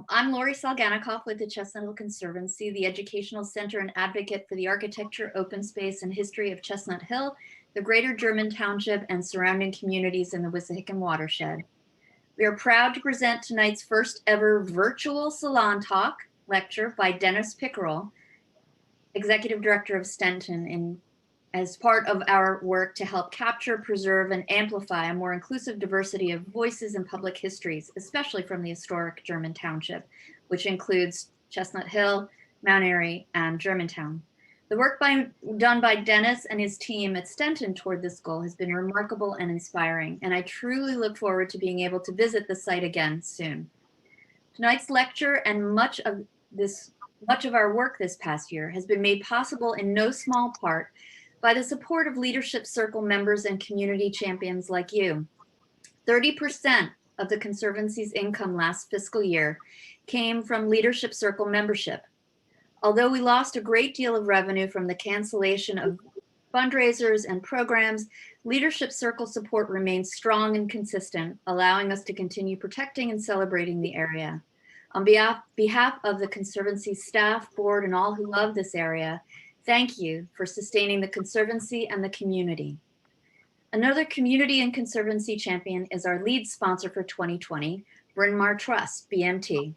I'm Lori Salganikoff with the Chestnut Hill Conservancy, the educational center and advocate for the architecture, open space, and history of Chestnut Hill, the greater German Township, and surrounding communities in the Wissahickon watershed. We are proud to present tonight's first ever virtual Salon Talk lecture by Dennis Pickeral, Executive Director of Stenton, as part of our work to help capture, preserve, and amplify a more inclusive diversity of voices in public histories, especially from the historic German Township, which includes Chestnut Hill, Mount Airy, and Germantown. The work done by Dennis and his team at Stenton toward this goal has been remarkable and inspiring, and I truly look forward to being able to visit the site again soon. Tonight's lecture and much of our work this past year has been made possible in no small part by the support of Leadership Circle members and community champions like you. 30% of the Conservancy's income last fiscal year came from Leadership Circle membership. Although we lost a great deal of revenue from the cancellation of fundraisers and programs, Leadership Circle support remains strong and consistent, allowing us to continue protecting and celebrating the area. On behalf of the Conservancy staff, board, and all who love this area, thank you for sustaining the Conservancy and the community. Another community and Conservancy champion is our lead sponsor for 2020, Bryn Mawr Trust, BMT.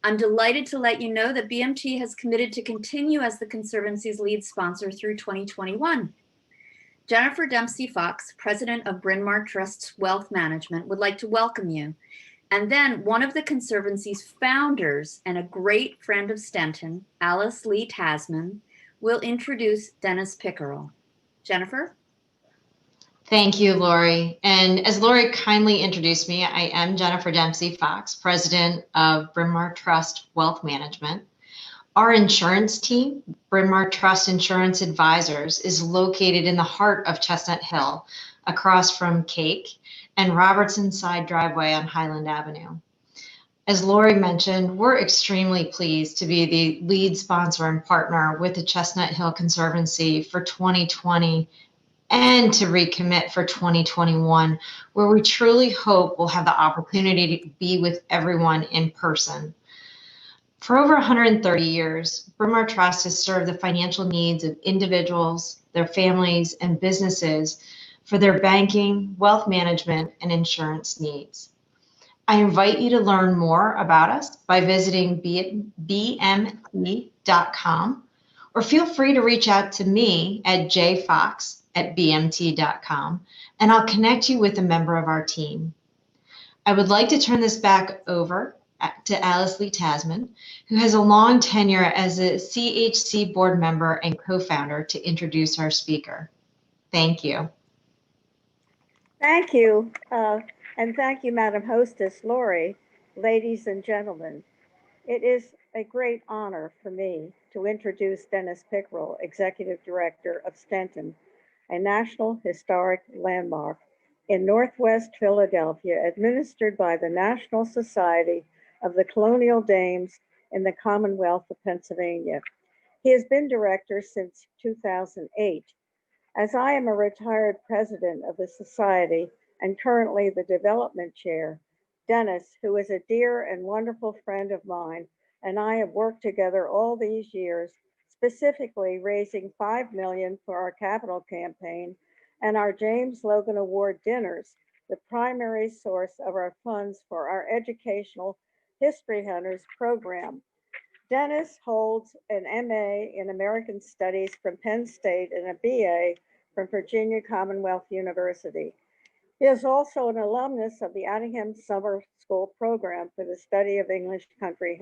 I'm delighted to let you know that BMT has committed to continue as the Conservancy's lead sponsor through 2021. Jennifer Dempsey Fox, president of Bryn Mawr Trust's Wealth Management, would like to welcome you. And then one of the Conservancy's founders and a great friend of Stenton, Alice Lee Tasman, will introduce Dennis Pickeral. Jennifer? Thank you, Lori. And as Lori kindly introduced me, I am Jennifer Dempsey Fox, president of Bryn Mawr Trust Wealth Management. Our insurance team, Bryn Mawr Trust Insurance Advisors, is located in the heart of Chestnut Hill, across from Cake and Robertson Side Driveway on Highland Avenue. As Lori mentioned, we're extremely pleased to be the lead sponsor and partner with the Chestnut Hill Conservancy for 2020 and to recommit for 2021, where we truly hope we'll have the opportunity to be with everyone in person. For over 130 years, Bryn Mawr Trust has served the financial needs of individuals, their families, and businesses for their banking, wealth management, and insurance needs. I invite you to learn more about us by visiting bmt.com, or feel free to reach out to me at jfox@bmt.com, and I'll connect you with a member of our team. I would like to turn this back over to Alice Lee Tasman, who has a long tenure as a CHC board member and co-founder, to introduce our speaker. Thank you. Thank you. And thank you, Madam Hostess Lori. Ladies and gentlemen, it is a great honor for me to introduce Dennis Pickeral, Executive Director of Stenton, a National Historic Landmark in Northwest Philadelphia, administered by the National Society of the Colonial Dames in the Commonwealth of Pennsylvania. He has been director since 2008. As I am a retired president of the Society and currently the development chair, Dennis, who is a dear and wonderful friend of mine, and I have worked together all these years, specifically raising $5 million for our capital campaign and our James Logan Award dinners, the primary source of our funds for our educational History Hunters program. Dennis holds an MA in American Studies from Penn State and a BA from Virginia Commonwealth University. He is also an alumnus of the Addingham Summer School program for the study of the English Country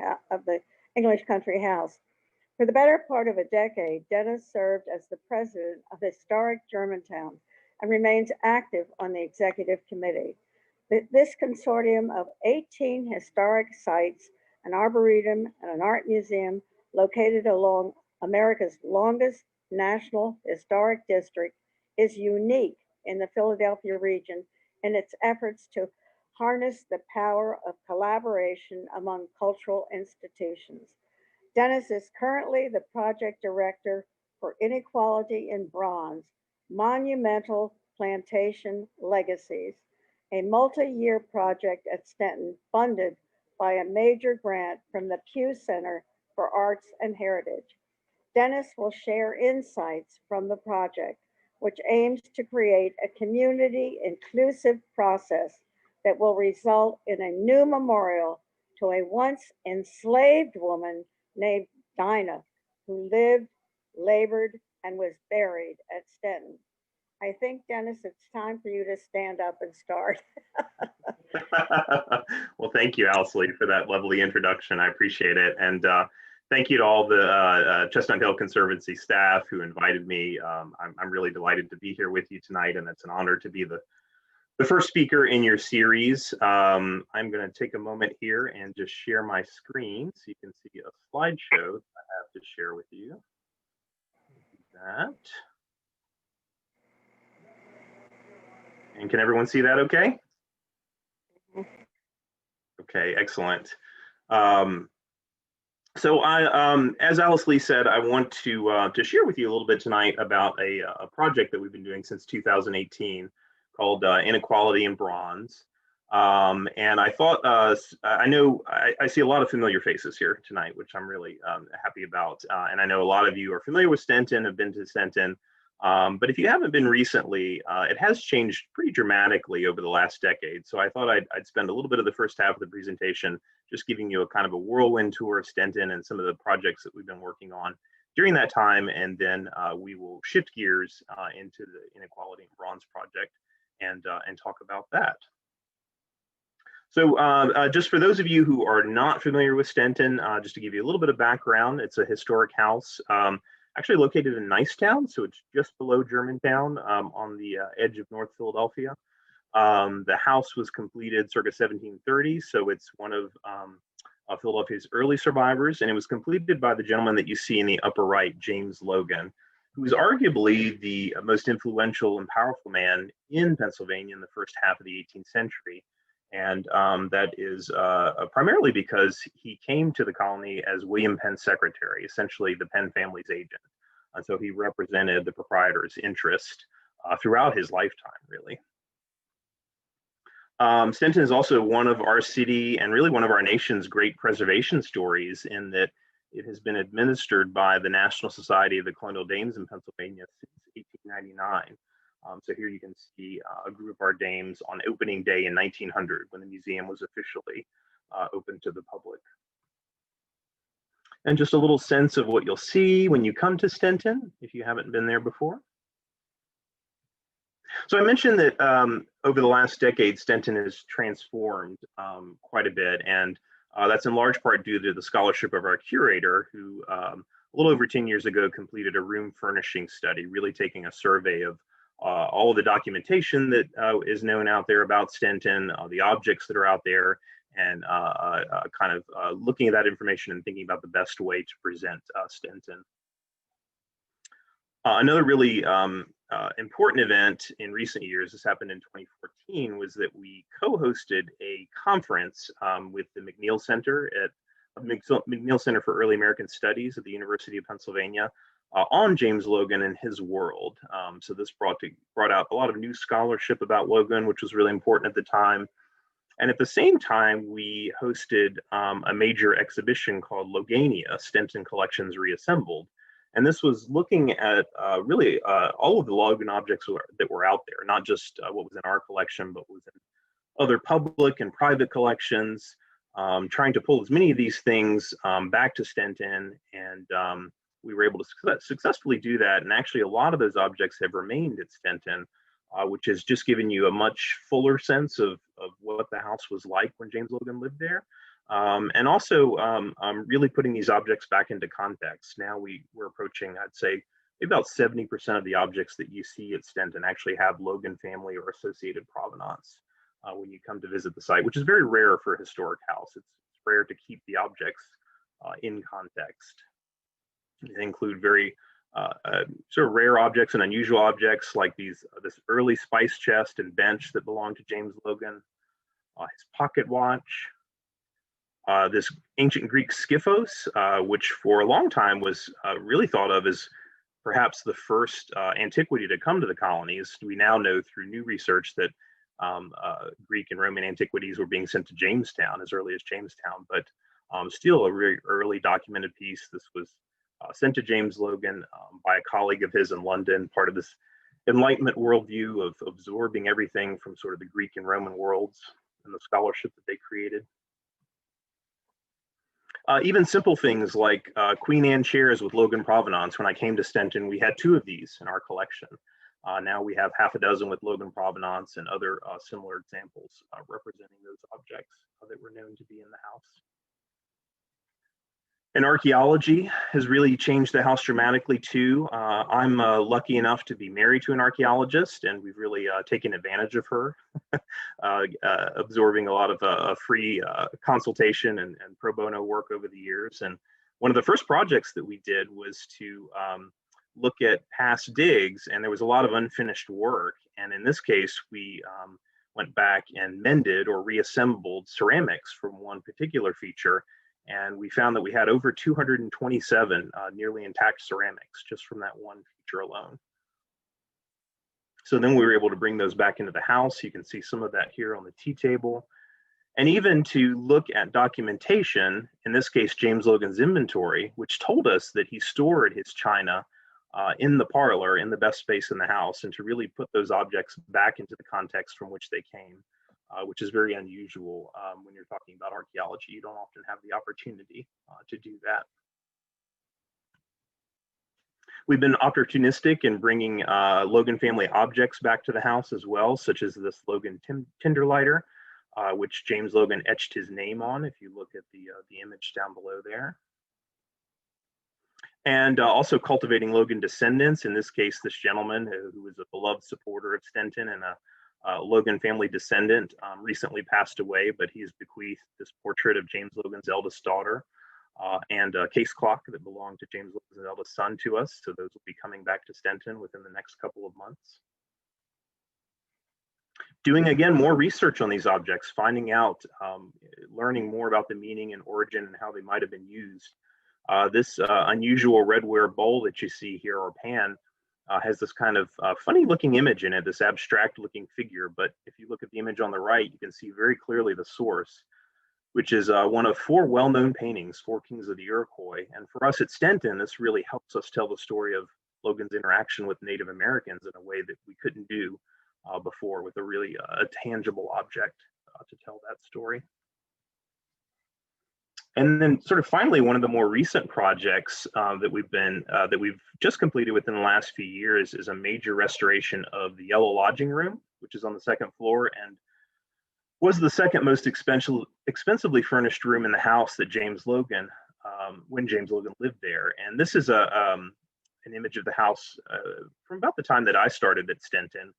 House. For the better part of a decade, Dennis served as the president of Historic Germantown and remains active on the executive committee. This consortium of 18 historic sites, an arboretum, and an art museum located along America's longest national historic district is unique in the Philadelphia region in its efforts to harness the power of collaboration among cultural institutions. Dennis is currently the project director for Inequality in Bronze, Monumental Plantation Legacies, a multi-year project at Stenton funded by a major grant from the Pew Center for Arts and Heritage. Dennis will share insights from the project, which aims to create a community inclusive process that will result in a new memorial to a once enslaved woman named Dinah, who lived, labored, and was buried at Stenton. I think, Dennis, it's time for you to stand up and start. Well, thank you, Owsley, for that lovely introduction. I appreciate it. And thank you to all the Chestnut Hill Conservancy staff who invited me. I'm really delighted to be here with you tonight, and it's an honor to be the first speaker in your series. I'm going to take a moment here and just share my screen so you can see a slideshow that I have to share with you. That. And can everyone see that okay? Okay, excellent. So as Alice Lee said, I want to share with you a little bit tonight about a project that we've been doing since 2018 called Inequality in Bronze. And I thought, I see a lot of familiar faces here tonight, which I'm really happy about. And I know a lot of you are familiar with Stenton, have been to Stenton. But if you haven't been recently, it has changed pretty dramatically over the last decade. So I thought I'd spend a little bit of the first half of the presentation just giving you a kind of a whirlwind tour of Stenton and some of the projects that we've been working on during that time. And then we will shift gears into the Inequality in Bronze project and talk about that. So just for those of you who are not familiar with Stenton, just to give you a little bit of background, it's a historic house. Actually located in Nicetown, so it's just below Germantown on the edge of North Philadelphia. The house was completed circa 1730, so it's one of Philadelphia's early survivors, and it was completed by the gentleman that you see in the upper right, James Logan, who was arguably the most influential and powerful man in Pennsylvania in the first half of the 18th century. And that is primarily because he came to the colony as William Penn's secretary, essentially the Penn family's agent. And so he represented the proprietor's interest throughout his lifetime, really. Stenton is also one of our city and really one of our nation's great preservation stories, in that it has been administered by the National Society of the Colonial Dames in Pennsylvania since 1899. So here you can see a group of our dames on opening day in 1900, when the museum was officially open to the public. And just a little sense of what you'll see when you come to Stenton, if you haven't been there before. So I mentioned that over the last decade, Stenton has transformed quite a bit, and that's in large part due to the scholarship of our curator, who a little over 10 years ago completed a room furnishing study, really taking a survey of all of the documentation that is known out there about Stenton, the objects that are out there, and kind of looking at that information and thinking about the best way to present Stenton. Another really important event in recent years, this happened in 2014, was that we co-hosted a conference with the McNeil Center at McNeil Center for Early American Studies at the University of Pennsylvania on James Logan and his world. So this brought out a lot of new scholarship about Logan, which was really important at the time. And at the same time, we hosted a major exhibition called Logania, Stenton Collections Reassembled. And this was looking at really all of the Logan objects that were out there, not just what was in our collection, but was in other public and private collections, trying to pull as many of these things back to Stenton. And we were able to successfully do that. And actually, a lot of those objects have remained at Stenton, which has just given you a much fuller sense of what the house was like when James Logan lived there. And also really putting these objects back into context. Now we're approaching, I'd say, about 70% of the objects that you see at Stenton actually have Logan family or associated provenance when you come to visit the site, which is very rare for a historic house. It's rare to keep the objects in context. They include very sort of rare objects and unusual objects like this early spice chest and bench that belonged to James Logan, his pocket watch, this ancient Greek skyphos, which for a long time was really thought of as perhaps the first antiquity to come to the colonies. We now know through new research that Greek and Roman antiquities were being sent to Jamestown, as early as Jamestown, but still a very early documented piece. This was sent to James Logan by a colleague of his in London, part of this Enlightenment worldview of absorbing everything from sort of the Greek and Roman worlds and the scholarship that they created. Even simple things like Queen Anne chairs with Logan provenance. When I came to Stenton, we had 2 of these in our collection. Now we have half a dozen with Logan provenance and other similar examples representing those objects that were known to be in the house. And archaeology has really changed the house dramatically too. I'm lucky enough to be married to an archaeologist, and we've really taken advantage of her, absorbing a lot of free consultation and pro bono work over the years. And one of the first projects that we did was to look at past digs, and there was a lot of unfinished work. And in this case, we went back and mended or reassembled ceramics from one particular feature. And we found that we had over 227 nearly intact ceramics just from that one feature alone. So then we were able to bring those back into the house. You can see some of that here on the tea table. And even to look at documentation, in this case, James Logan's inventory, which told us that he stored his china in the parlor, in the best space in the house, and to really put those objects back into the context from which they came. Which is very unusual when you're talking about archaeology. You don't often have the opportunity to do that. We've been opportunistic in bringing Logan family objects back to the house as well, such as this Logan tinder lighter, which James Logan etched his name on, if you look at the image down below there. And also cultivating Logan descendants, in this case, this gentleman who was a beloved supporter of Stenton and a Logan family descendant, recently passed away, but he's bequeathed this portrait of James Logan's eldest daughter and a case clock that belonged to James Logan's eldest son to us. So those will be coming back to Stenton within the next couple of months. Doing, again, more research on these objects, finding out, learning more about the meaning and origin and how they might have been used. This unusual redware bowl that you see here, or pan, has this kind of funny looking image in it, this abstract looking figure. But if you look at the image on the right, you can see very clearly the source, which is one of 4 well-known paintings, 4 Kings of the Iroquois. And for us at Stenton, this really helps us tell the story of Logan's interaction with Native Americans in a way that we couldn't do before, with a really tangible object to tell that story. And then sort of finally, one of the more recent projects that we've just completed within the last few years is a major restoration of the Yellow Lodging Room, which is on the 2nd floor and was the second most expensively furnished room in the house that James Logan, when James Logan lived there. And this is an image of the house from about the time that I started at Stenton.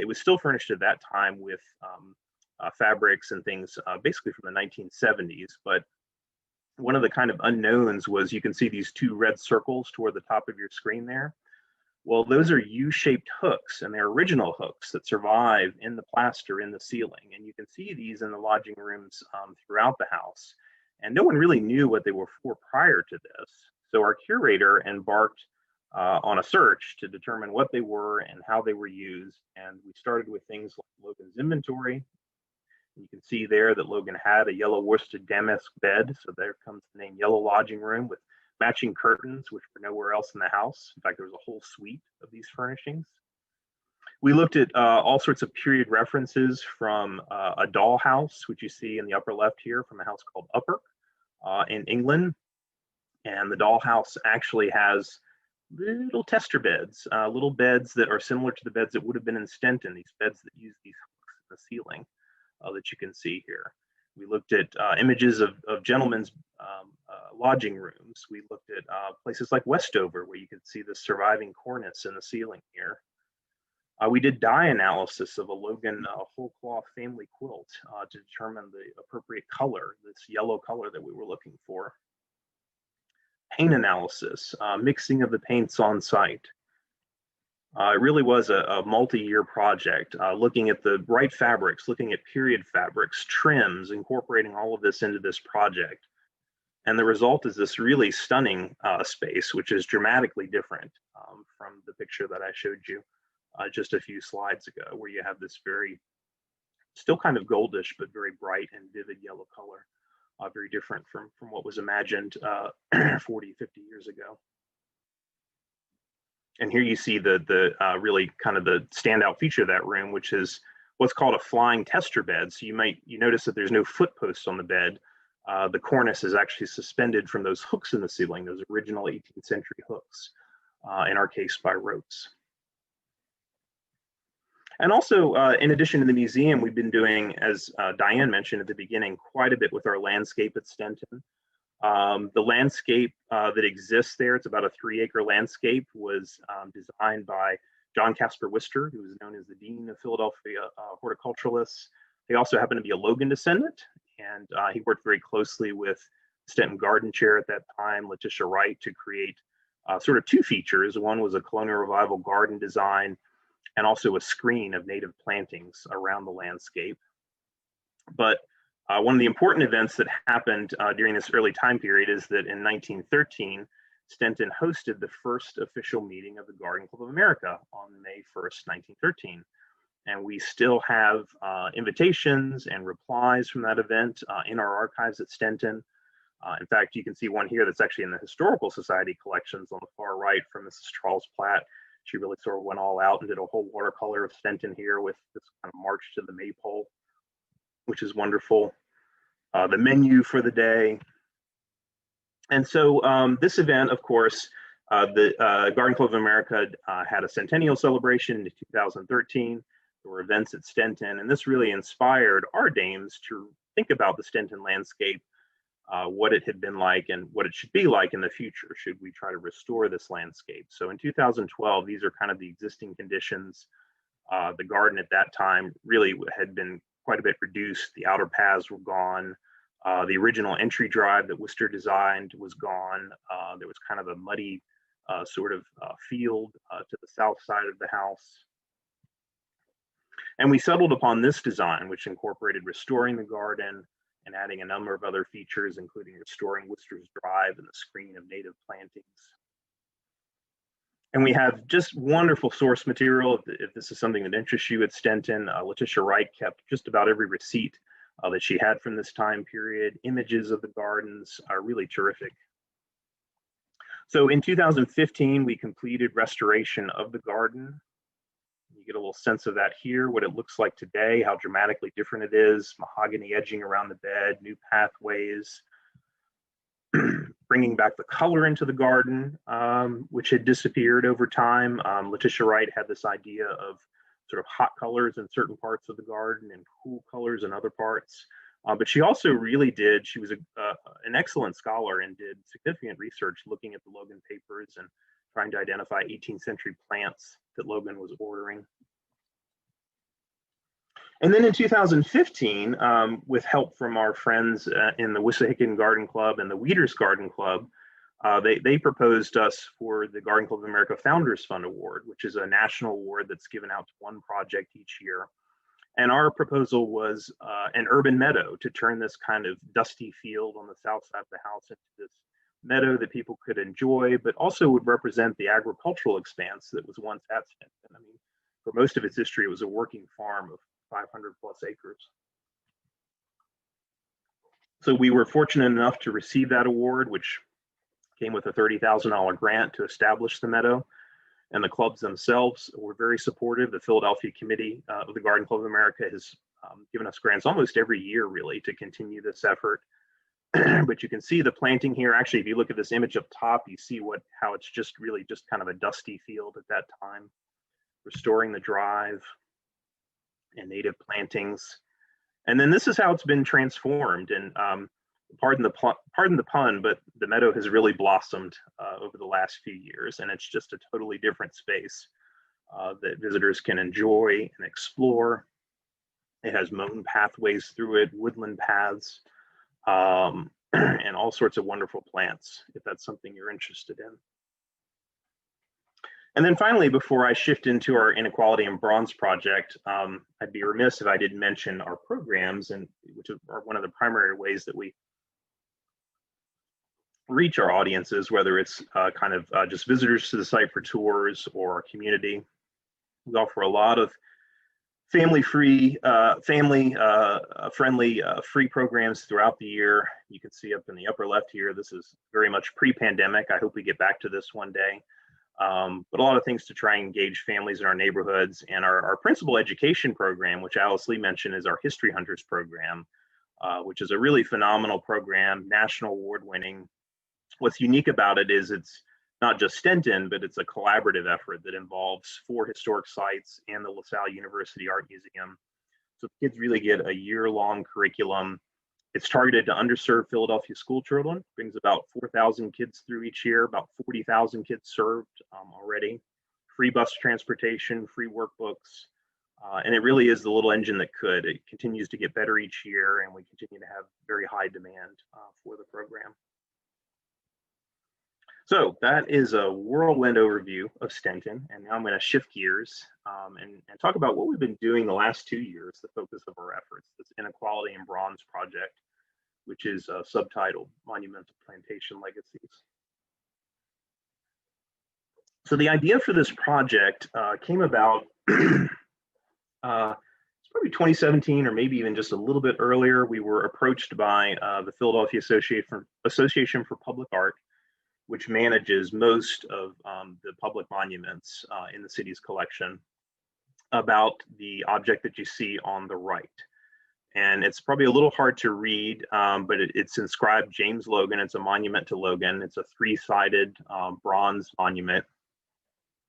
It was still furnished at that time with fabrics and things basically from the 1970s, but one of the kind of unknowns was, you can see these 2 red circles toward the top of your screen there. Well, those are U-shaped hooks, and they're original hooks that survive in the plaster in the ceiling. And you can see these in the lodging rooms throughout the house. And no one really knew what they were for prior to this. So our curator embarked on a search to determine what they were and how they were used. And we started with things like Logan's inventory. You can see there that Logan had a yellow worsted damask bed. So there comes the name Yellow Lodging Room, with matching curtains, which were nowhere else in the house. In fact, there was a whole suite of these furnishings. We looked at all sorts of period references from a dollhouse, which you see in the upper left here, from a house called Upper in England. And the dollhouse actually has little tester beds, little beds that are similar to the beds that would have been in Stenton, these beds that use these hooks in the ceiling. That you can see here. We looked at images of gentlemen's lodging rooms. We looked at places like Westover, where you can see the surviving cornice in the ceiling here. We did dye analysis of a Logan whole cloth family quilt to determine the appropriate color, this yellow color that we were looking for. Paint analysis, mixing of the paints on site. It really was a multi-year project, looking at the right fabrics, looking at period fabrics, trims, incorporating all of this into this project. And the result is this really stunning space, which is dramatically different from the picture that I showed you just a few slides ago, where you have this very still kind of goldish, but very bright and vivid yellow color. Very different from what was imagined 40, 50 years ago. And here you see the really kind of the standout feature of that room, which is what's called a flying tester bed. So you notice that there's no foot posts on the bed. The cornice is actually suspended from those hooks in the ceiling, those original 18th century hooks, in our case by ropes. And also, in addition to the museum, we've been doing, as Diane mentioned at the beginning, quite a bit with our landscape at Stenton. The landscape that exists there, it's about a 3-acre landscape, was designed by John Casper Wister, who is known as the Dean of Philadelphia horticulturalists. He also happened to be a Logan descendant, and he worked very closely with Stenton Garden Chair at that time, Letitia Wright, to create sort of 2 features. One was a colonial revival garden design, and also a screen of native plantings around the landscape. But one of the important events that happened during this early time period is that in 1913, Stenton hosted the first official meeting of the Garden Club of America on May 1st, 1913. And we still have invitations and replies from that event in our archives at Stenton. In fact, you can see one here that's actually in the Historical Society collections on the far right from Mrs. Charles Platt. She really sort of went all out and did a whole watercolor of Stenton here with this kind of march to the maypole, which is wonderful. The menu for the day. And so this event, of course, the Garden Club of America had a centennial celebration in 2013. There were events at Stenton, and this really inspired our dames to think about the Stenton landscape, what it had been like and what it should be like in the future, should we try to restore this landscape. So in 2012, these are kind of the existing conditions. The garden at that time really had been quite a bit reduced. The outer paths were gone. The original entry drive that Wister designed was gone. There was kind of a muddy sort of field to the south side of the house. And we settled upon this design, which incorporated restoring the garden and adding a number of other features, including restoring Wister's Drive and the screen of native plantings. And we have just wonderful source material. If this is something that interests you at Stenton, Letitia Wright kept just about every receipt that she had from this time period. Images of the gardens are really terrific. So in 2015, we completed restoration of the garden. You get a little sense of that here, what it looks like today, how dramatically different it is, mahogany edging around the bed, new pathways, bringing back the color into the garden, which had disappeared over time. Letitia Wright had this idea of sort of hot colors in certain parts of the garden and cool colors in other parts. But she also really did, she was an excellent scholar and did significant research looking at the Logan papers and trying to identify 18th century plants that Logan was ordering. And then in 2015, with help from our friends in the Wissahickon Garden Club and the Weeders Garden Club, they proposed us for the Garden Club of America Founders Fund Award, which is a national award that's given out to one project each year. And our proposal was an urban meadow to turn this kind of dusty field on the south side of the house into this meadow that people could enjoy, but also would represent the agricultural expanse that was once at Stenton. I mean, for most of its history, it was a working farm of 500 plus acres. So we were fortunate enough to receive that award, which came with a $30,000 grant to establish the meadow. And the clubs themselves were very supportive. The Philadelphia Committee of the Garden Club of America has given us grants almost every year, really, to continue this effort. But you can see the planting here. Actually, if you look at this image up top, you see how it's just really just kind of a dusty field at that time. Restoring the drive and native plantings. And then this is how it's been transformed. And pardon the pun, but the meadow has really blossomed over the last few years, and it's just a totally different space that visitors can enjoy and explore. It has mown pathways through it, woodland paths, and all sorts of wonderful plants, if that's something you're interested in. And then finally, before I shift into our Inequality and Bronze project, I'd be remiss if I didn't mention our programs, and which are one of the primary ways that we reach our audiences, whether it's just visitors to the site for tours or our community. We offer a lot of family-friendly free programs throughout the year. You can see up in the upper left here, this is very much pre-pandemic. I hope we get back to this one day. But a lot of things to try and engage families in our neighborhoods. And our principal education program, which Alice Lee mentioned, is our History Hunters program, which is a really phenomenal program, national award winning. What's unique about it is it's not just Stenton, but it's a collaborative effort that involves 4 historic sites and the LaSalle University Art Museum. So kids really get a year-long curriculum. It's targeted to underserved Philadelphia school children, brings about 4,000 kids through each year, about 40,000 kids served already. Free bus transportation, free workbooks, and it really is the little engine that could. It continues to get better each year, and we continue to have very high demand for the program. So that is a whirlwind overview of Stenton, and now I'm going to shift gears and talk about what we've been doing the last 2 years, the focus of our efforts, this Inequality in Bronze project, which is subtitled Monumental Plantation Legacies. So the idea for this project came about, it's probably 2017 or maybe even just a little bit earlier. We were approached by the Philadelphia Association for Public Art, which manages most of the public monuments in the city's collection, about the object that you see on the right. And it's probably a little hard to read, but it's inscribed James Logan. It's a monument to Logan. It's a 3-sided bronze monument.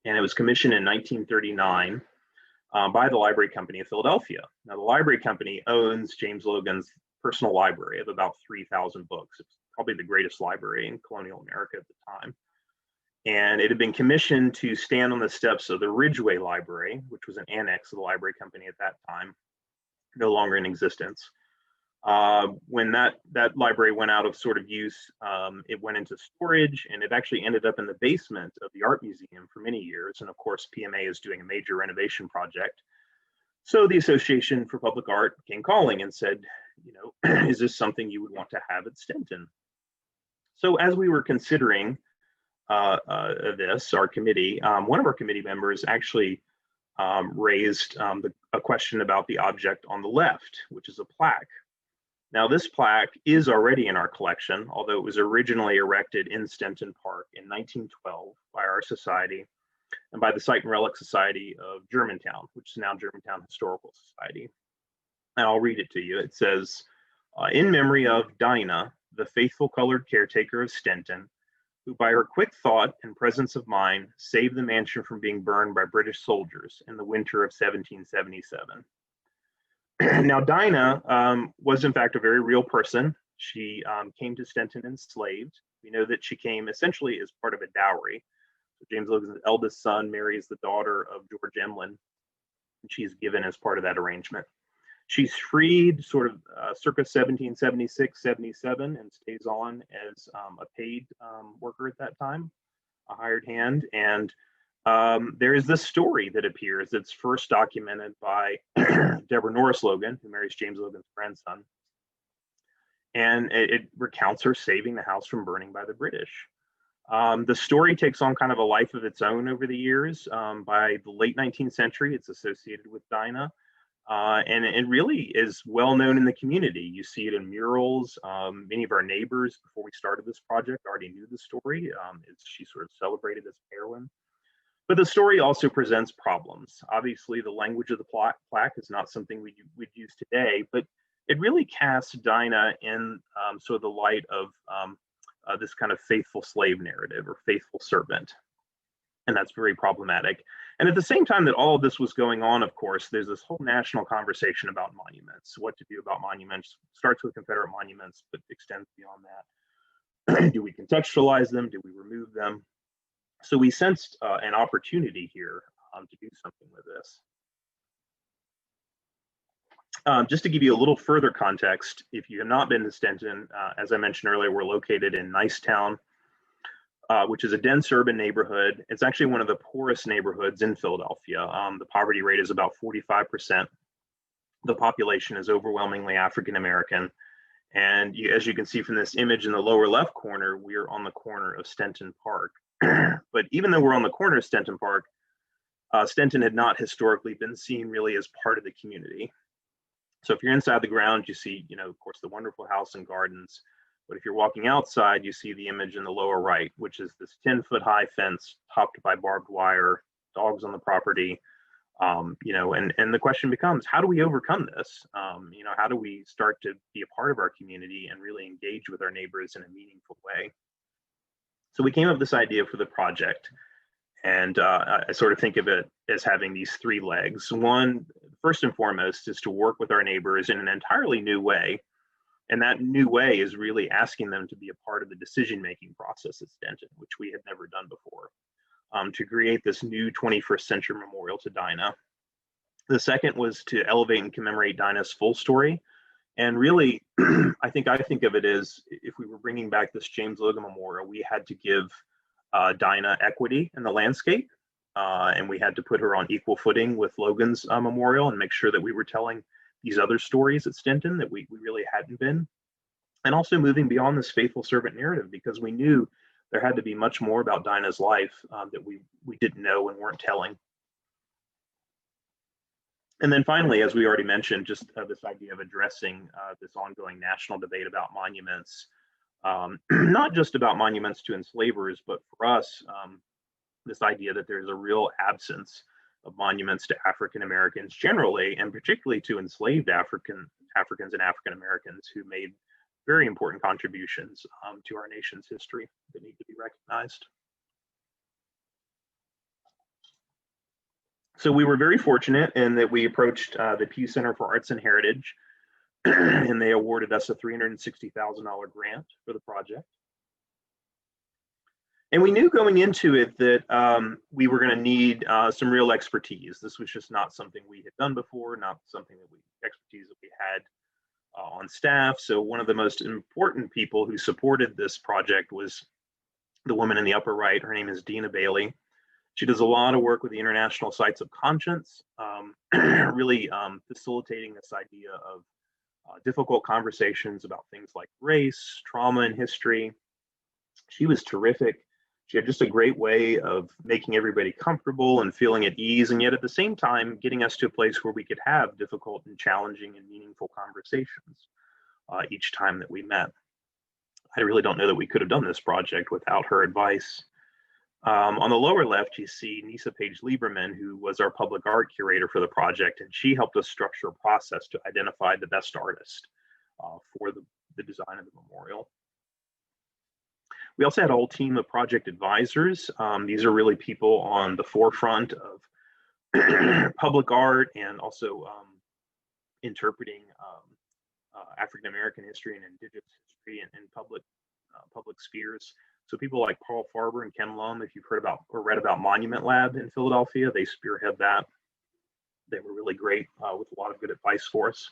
And it was commissioned in 1939 by the Library Company of Philadelphia. Now, the Library Company owns James Logan's personal library of about 3,000 books. It's probably the greatest library in colonial America at the time. And it had been commissioned to stand on the steps of the Ridgeway Library, which was an annex of the Library Company at that time, no longer in existence. When that library went out of sort of use, it went into storage, and it actually ended up in the basement of the art museum for many years. And of course, PMA is doing a major renovation project. So the Association for Public Art came calling and said, you know, is this something you would want to have at Stenton? So as we were considering this, our committee, one of our committee members actually raised a question about the object on the left, which is a plaque. Now, this plaque is already in our collection, although it was originally erected in Stenton Park in 1912 by our society and by the Site and Relic Society of Germantown, which is now Germantown Historical Society. And I'll read it to you. It says, in memory of Dinah, the faithful colored caretaker of Stenton, who by her quick thought and presence of mind saved the mansion from being burned by British soldiers in the winter of 1777. Now, Dinah was in fact a very real person. She came to Stenton enslaved. We know that she came essentially as part of a dowry. So James Logan's eldest son marries the daughter of George Emlyn, and she's given as part of that arrangement. She's freed sort of circa 1776, 77, and stays on as a paid worker at that time, a hired hand. And there is this story that appears that's first documented by Deborah Norris Logan, who marries James Logan's grandson. And it recounts her saving the house from burning by the British. The story takes on kind of a life of its own over the years. By the late 19th century, it's associated with Dinah. And it really is well known in the community. You see it in murals. Many of our neighbors, before we started this project, already knew the story. She's sort of celebrated as heroine. But the story also presents problems. Obviously, the language of the plaque is not something we'd use today, but it really casts Dinah in sort of the light of this kind of faithful slave narrative or faithful servant. And that's very problematic. And at the same time that all of this was going on, of course, there's this whole national conversation about monuments, what to do about monuments. Starts with Confederate monuments, but extends beyond that. Do we contextualize them? Do we remove them? So we sensed an opportunity here to do something with this. Just to give you a little further context, if you have not been to Stenton, as I mentioned earlier, we're located in Nicetown, which is a dense urban neighborhood. It's actually one of the poorest neighborhoods in Philadelphia. The poverty rate is about 45%. The population is overwhelmingly African American. And as you can see from this image in the lower left corner, we're on the corner of Stenton Park. But even though we're on the corner of Stenton Park, Stenton had not historically been seen really as part of the community. So if you're inside the ground, you see, of course, the wonderful house and gardens. But if you're walking outside, you see the image in the lower right, which is this 10-foot high fence topped by barbed wire, dogs on the property. And the question becomes, how do we overcome this? How do we start to be a part of our community and really engage with our neighbors in a meaningful way? So we came up with this idea for the project. And I sort of think of it as having these three legs. One, first and foremost, is to work with our neighbors in an entirely new way. And that new way is really asking them to be a part of the decision-making process at Stenton, which we had never done before, to create this new 21st century memorial to Dinah. The second was to elevate and commemorate Dinah's full story. And really, I think of it as if we were bringing back this James Logan Memorial, we had to give Dinah equity in the landscape, and we had to put her on equal footing with Logan's memorial and make sure that we were telling these other stories at Stenton that we really hadn't been, and also moving beyond this faithful servant narrative, because we knew there had to be much more about Dinah's life that we didn't know and weren't telling. And then finally, as we already mentioned, just this idea of addressing this ongoing national debate about monuments, not just about monuments to enslavers, but for us, this idea that there's a real absence of monuments to African Americans generally, and particularly to enslaved Africans and African Americans who made very important contributions to our nation's history that need to be recognized. So we were very fortunate in that we approached the Pew Center for Arts and Heritage, and they awarded us a $360,000 grant for the project. And we knew going into it that we were going to need some real expertise. This was just not something we had done before, not something expertise that we had on staff. So one of the most important people who supported this project was the woman in the upper right. Her name is Dinah Bailey. She does a lot of work with the International Sites of Conscience, really facilitating this idea of difficult conversations about things like race, trauma, and history. She was terrific. She had just a great way of making everybody comfortable and feeling at ease, and yet at the same time, getting us to a place where we could have difficult and challenging and meaningful conversations each time that we met. I really don't know that we could have done this project without her advice. On the lower left, you see Nisa Page Lieberman, who was our public art curator for the project, and she helped us structure a process to identify the best artist for the design of the memorial. We also had a whole team of project advisors. These are really people on the forefront of public art and also interpreting African American history and indigenous history in public spheres. So people like Paul Farber and Ken Lum, if you've heard about or read about Monument Lab in Philadelphia, they spearhead that. They were really great with a lot of good advice for us.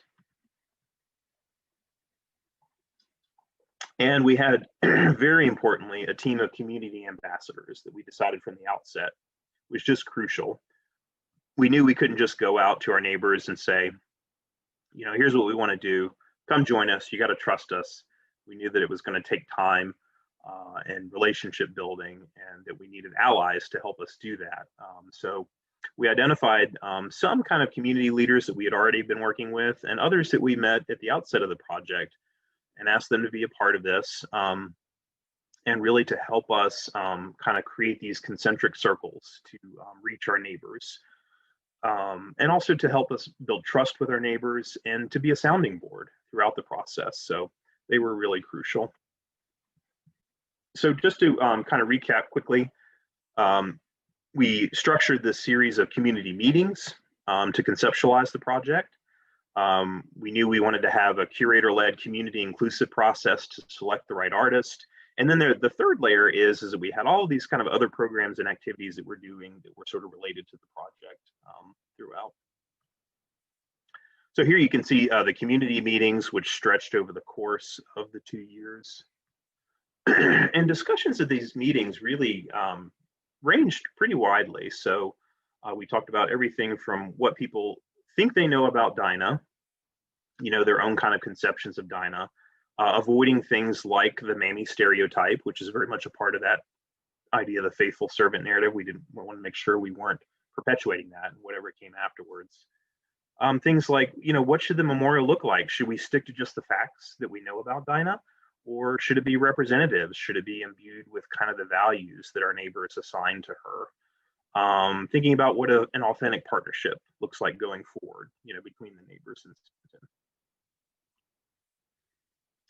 And we had, very importantly, a team of community ambassadors that we decided from the outset was just crucial. We knew we couldn't just go out to our neighbors and say, here's what we want to do. Come join us. You got to trust us. We knew that it was going to take time and relationship building, and that we needed allies to help us do that. So we identified some kind of community leaders that we had already been working with, and others that we met at the outset of the project, and asked them to be a part of this, and really to help us kind of create these concentric circles to reach our neighbors, and also to help us build trust with our neighbors and to be a sounding board throughout the process. So they were really crucial. So just to kind of recap quickly, we structured this series of community meetings to conceptualize the project. We knew we wanted to have a curator-led, community-inclusive process to select the right artist. And then the third layer is that we had all of these kind of other programs and activities that we're doing that were sort of related to the project throughout. So here you can see the community meetings, which stretched over the course of the 2 years. And discussions at these meetings really ranged pretty widely. So we talked about everything from what people think they know about Dinah, their own kind of conceptions of Dinah, avoiding things like the mammy stereotype, which is very much a part of that idea of the faithful servant narrative. We want to make sure we weren't perpetuating that and whatever came afterwards. Things like, what should the memorial look like? Should we stick to just the facts that we know about Dinah? Or should it be representatives? Should it be imbued with kind of the values that our neighbors assigned to her? Thinking about what an authentic partnership looks like going forward, between the neighbors and Stenton.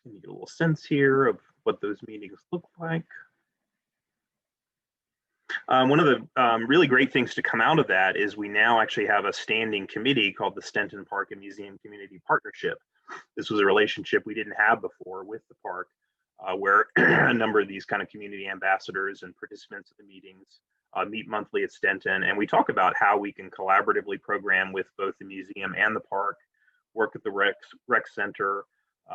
And you get a little sense here of what those meetings look like. One of the really great things to come out of that is we now actually have a standing committee called the Stenton Park and Museum Community Partnership. This was a relationship we didn't have before with the park, where a number of these kind of community ambassadors and participants at the meetings meet monthly at Stenton, and we talk about how we can collaboratively program with both the museum and the park, work at the rec center,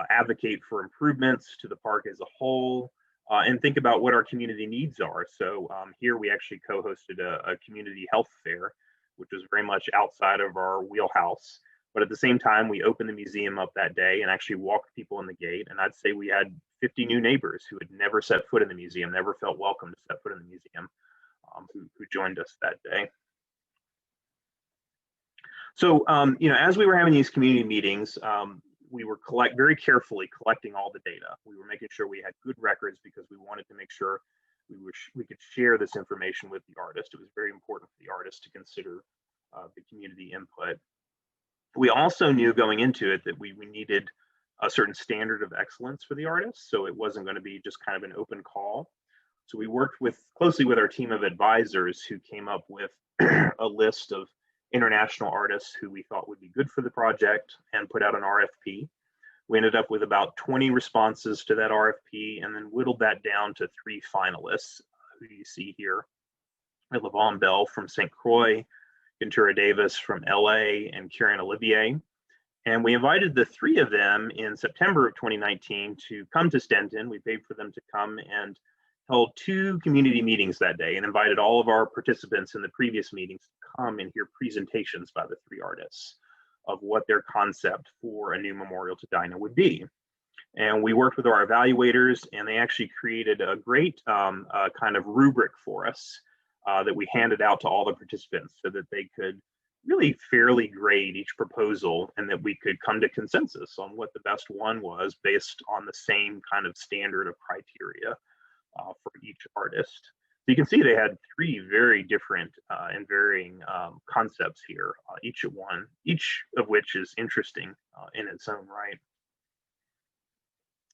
advocate for improvements to the park as a whole, and think about what our community needs are. So here we actually co-hosted a community health fair, which was very much outside of our wheelhouse. But at the same time, we opened the museum up that day and actually walked people in the gate. And I'd say we had 50 new neighbors who had never set foot in the museum, never felt welcome to set foot in the museum, who joined us that day. So, as we were having these community meetings, we were very carefully collecting all the data. We were making sure we had good records because we wanted to make sure we could share this information with the artist. It was very important for the artist to consider the community input. We also knew going into it that we needed a certain standard of excellence for the artist, so it wasn't going to be just kind of an open call. So we worked closely with our team of advisors who came up with a list of international artists who we thought would be good for the project and put out an RFP. We ended up with about 20 responses to that RFP and then whittled that down to 3 finalists, who you see here. Lavon Bell from St. Croix, Ventura Davis from LA, and Karen Olivier. And we invited the 3 of them in September of 2019 to come to Stenton. We paid for them to come and held 2 community meetings that day and invited all of our participants in the previous meetings to come and hear presentations by the 3 artists of what their concept for a new memorial to Dinah would be. And we worked with our evaluators, and they actually created a great kind of rubric for us that we handed out to all the participants so that they could really fairly grade each proposal and that we could come to consensus on what the best one was based on the same kind of standard of criteria for each artist. So you can see they had 3 very different and varying concepts here, each of which is interesting in its own right.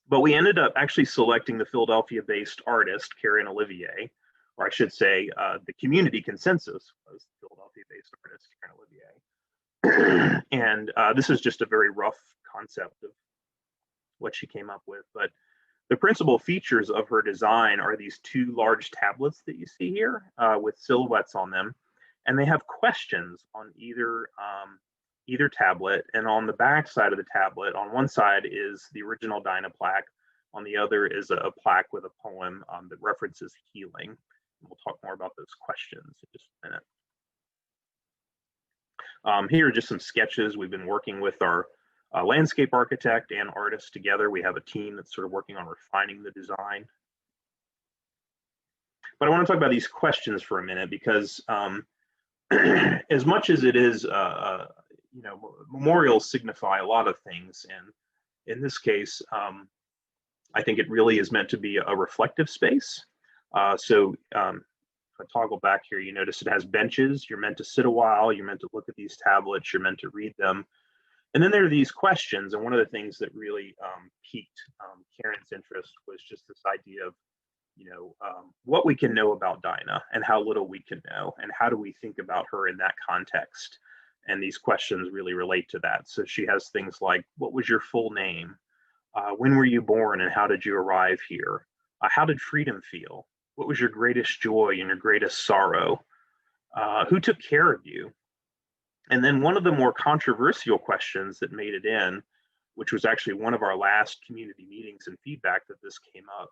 But we ended up actually selecting the Philadelphia-based artist, Karen Olivier, or I should say the community consensus was the Philadelphia-based artist, Karen Olivier. And this is just a very rough concept of what she came up with, but the principal features of her design are these 2 large tablets that you see here with silhouettes on them. And they have questions on either tablet. And on the back side of the tablet, on one side is the original Dinah plaque. On the other is a plaque with a poem that references healing. And we'll talk more about those questions in just a minute. Here are just some sketches. We've been working with our landscape architect and artist together. We have a team that's sort of working on refining the design. But I want to talk about these questions for a minute because as much as it is, memorials signify a lot of things. And in this case, I think it really is meant to be a reflective space. So if I toggle back here, you notice it has benches. You're meant to sit a while. You're meant to look at these tablets. You're meant to read them. And then there are these questions, and one of the things that really piqued Karen's interest was just this idea of, what we can know about Dinah and how little we can know, and how do we think about her in that context? And these questions really relate to that. So she has things like, what was your full name? When were you born and how did you arrive here? How did freedom feel? What was your greatest joy and your greatest sorrow? Who took care of you? And then one of the more controversial questions that made it in, which was actually one of our last community meetings and feedback that this came up,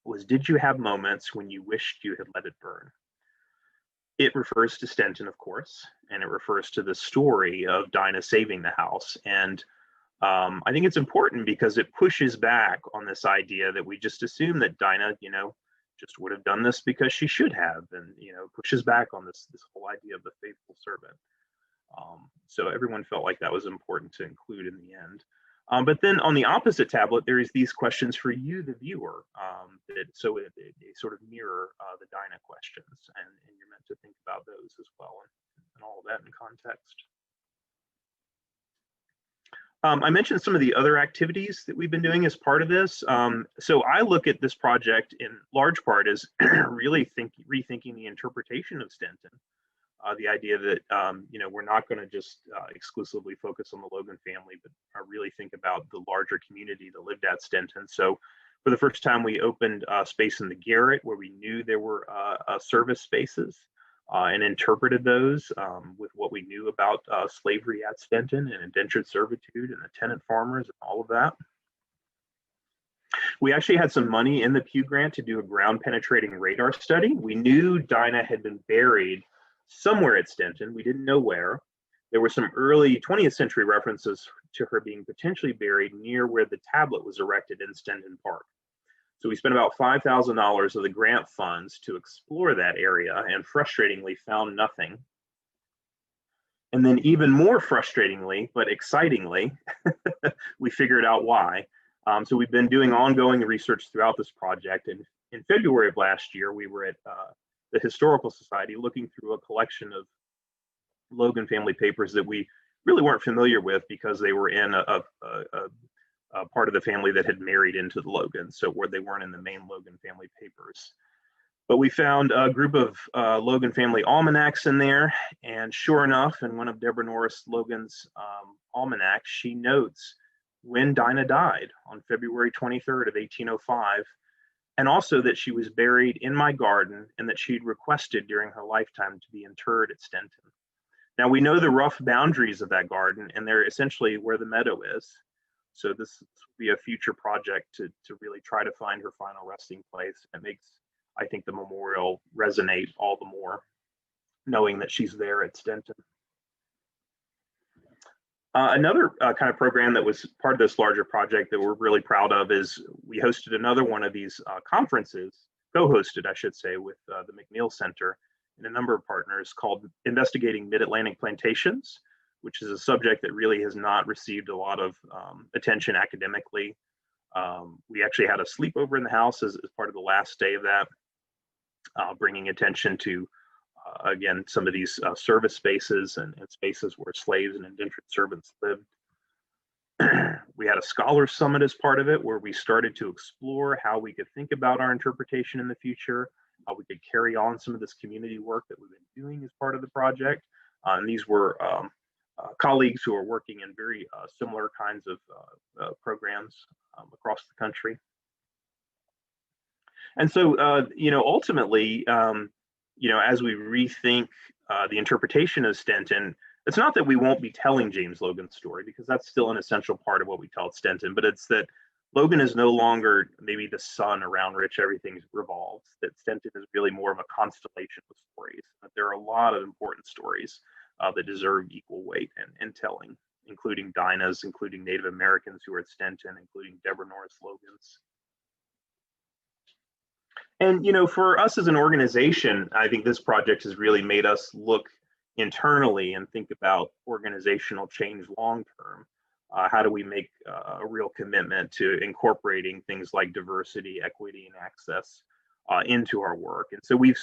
was, did you have moments when you wished you had let it burn? It refers to Stenton, of course, and it refers to the story of Dinah saving the house. And I think it's important because it pushes back on this idea that we just assume that Dinah, just would have done this because she should have, and pushes back on this whole idea of the faithful servant. So everyone felt like that was important to include in the end. But then on the opposite tablet, there is these questions for you, the viewer, so they sort of mirror the Dinah questions, and you're meant to think about those as well, and all of that in context. I mentioned some of the other activities that we've been doing as part of this. So I look at this project in large part as really rethinking the interpretation of Stenton. The idea that we're not going to just exclusively focus on the Logan family, but really think about the larger community that lived at Stenton. So for the first time, we opened space in the garret where we knew there were service spaces, and interpreted those with what we knew about slavery at Stenton and indentured servitude and the tenant farmers and all of that. We actually had some money in the Pew Grant to do a ground penetrating radar study. We knew Dinah had been buried somewhere at Stenton. We didn't know where. There were some early 20th century references to her being potentially buried near where the tablet was erected in Stenton Park. So we spent about $5,000 of the grant funds to explore that area, and frustratingly found nothing. And then even more frustratingly, but excitingly, we figured out why. So we've been doing ongoing research throughout this project. And in February of last year, we were at the Historical Society looking through a collection of Logan family papers that we really weren't familiar with because they were in a part of the family that had married into the Logan, so where they weren't in the main Logan family papers. But we found a group of Logan family almanacs in there, and sure enough, in one of Deborah Norris Logan's almanacs, she notes when Dinah died on February 23rd of 1805, and also that she was buried in my garden and that she'd requested during her lifetime to be interred at Stenton. Now we know the rough boundaries of that garden, and they're essentially where the meadow is. So this will be a future project to really try to find her final resting place. It makes, I think, the memorial resonate all the more, knowing that she's there at Stenton. Another kind of program that was part of this larger project that we're really proud of is we hosted another one of these conferences, co-hosted, I should say, with the McNeil Center and a number of partners, called Investigating Mid-Atlantic Plantations, which is a subject that really has not received a lot of attention academically. We actually had a sleepover in the house as part of the last day of that, bringing attention to again, some of these service spaces and spaces where slaves and indentured servants lived. We had a scholar summit as part of it, where we started to explore how we could think about our interpretation in the future, how we could carry on some of this community work that we've been doing as part of the project. And these were colleagues who are working in very similar kinds of programs across the country. And so, ultimately, as we rethink the interpretation of Stenton, it's not that we won't be telling James Logan's story, because that's still an essential part of what we tell at Stenton, but it's that Logan is no longer maybe the sun around which everything revolves, that Stenton is really more of a constellation of stories, that there are a lot of important stories that deserve equal weight and telling, including Dinah's, including Native Americans who are at Stenton, including Deborah Norris Logan's. And, for us as an organization, I think this project has really made us look internally and think about organizational change long term. How do we make a real commitment to incorporating things like diversity, equity, and access into our work? And so we've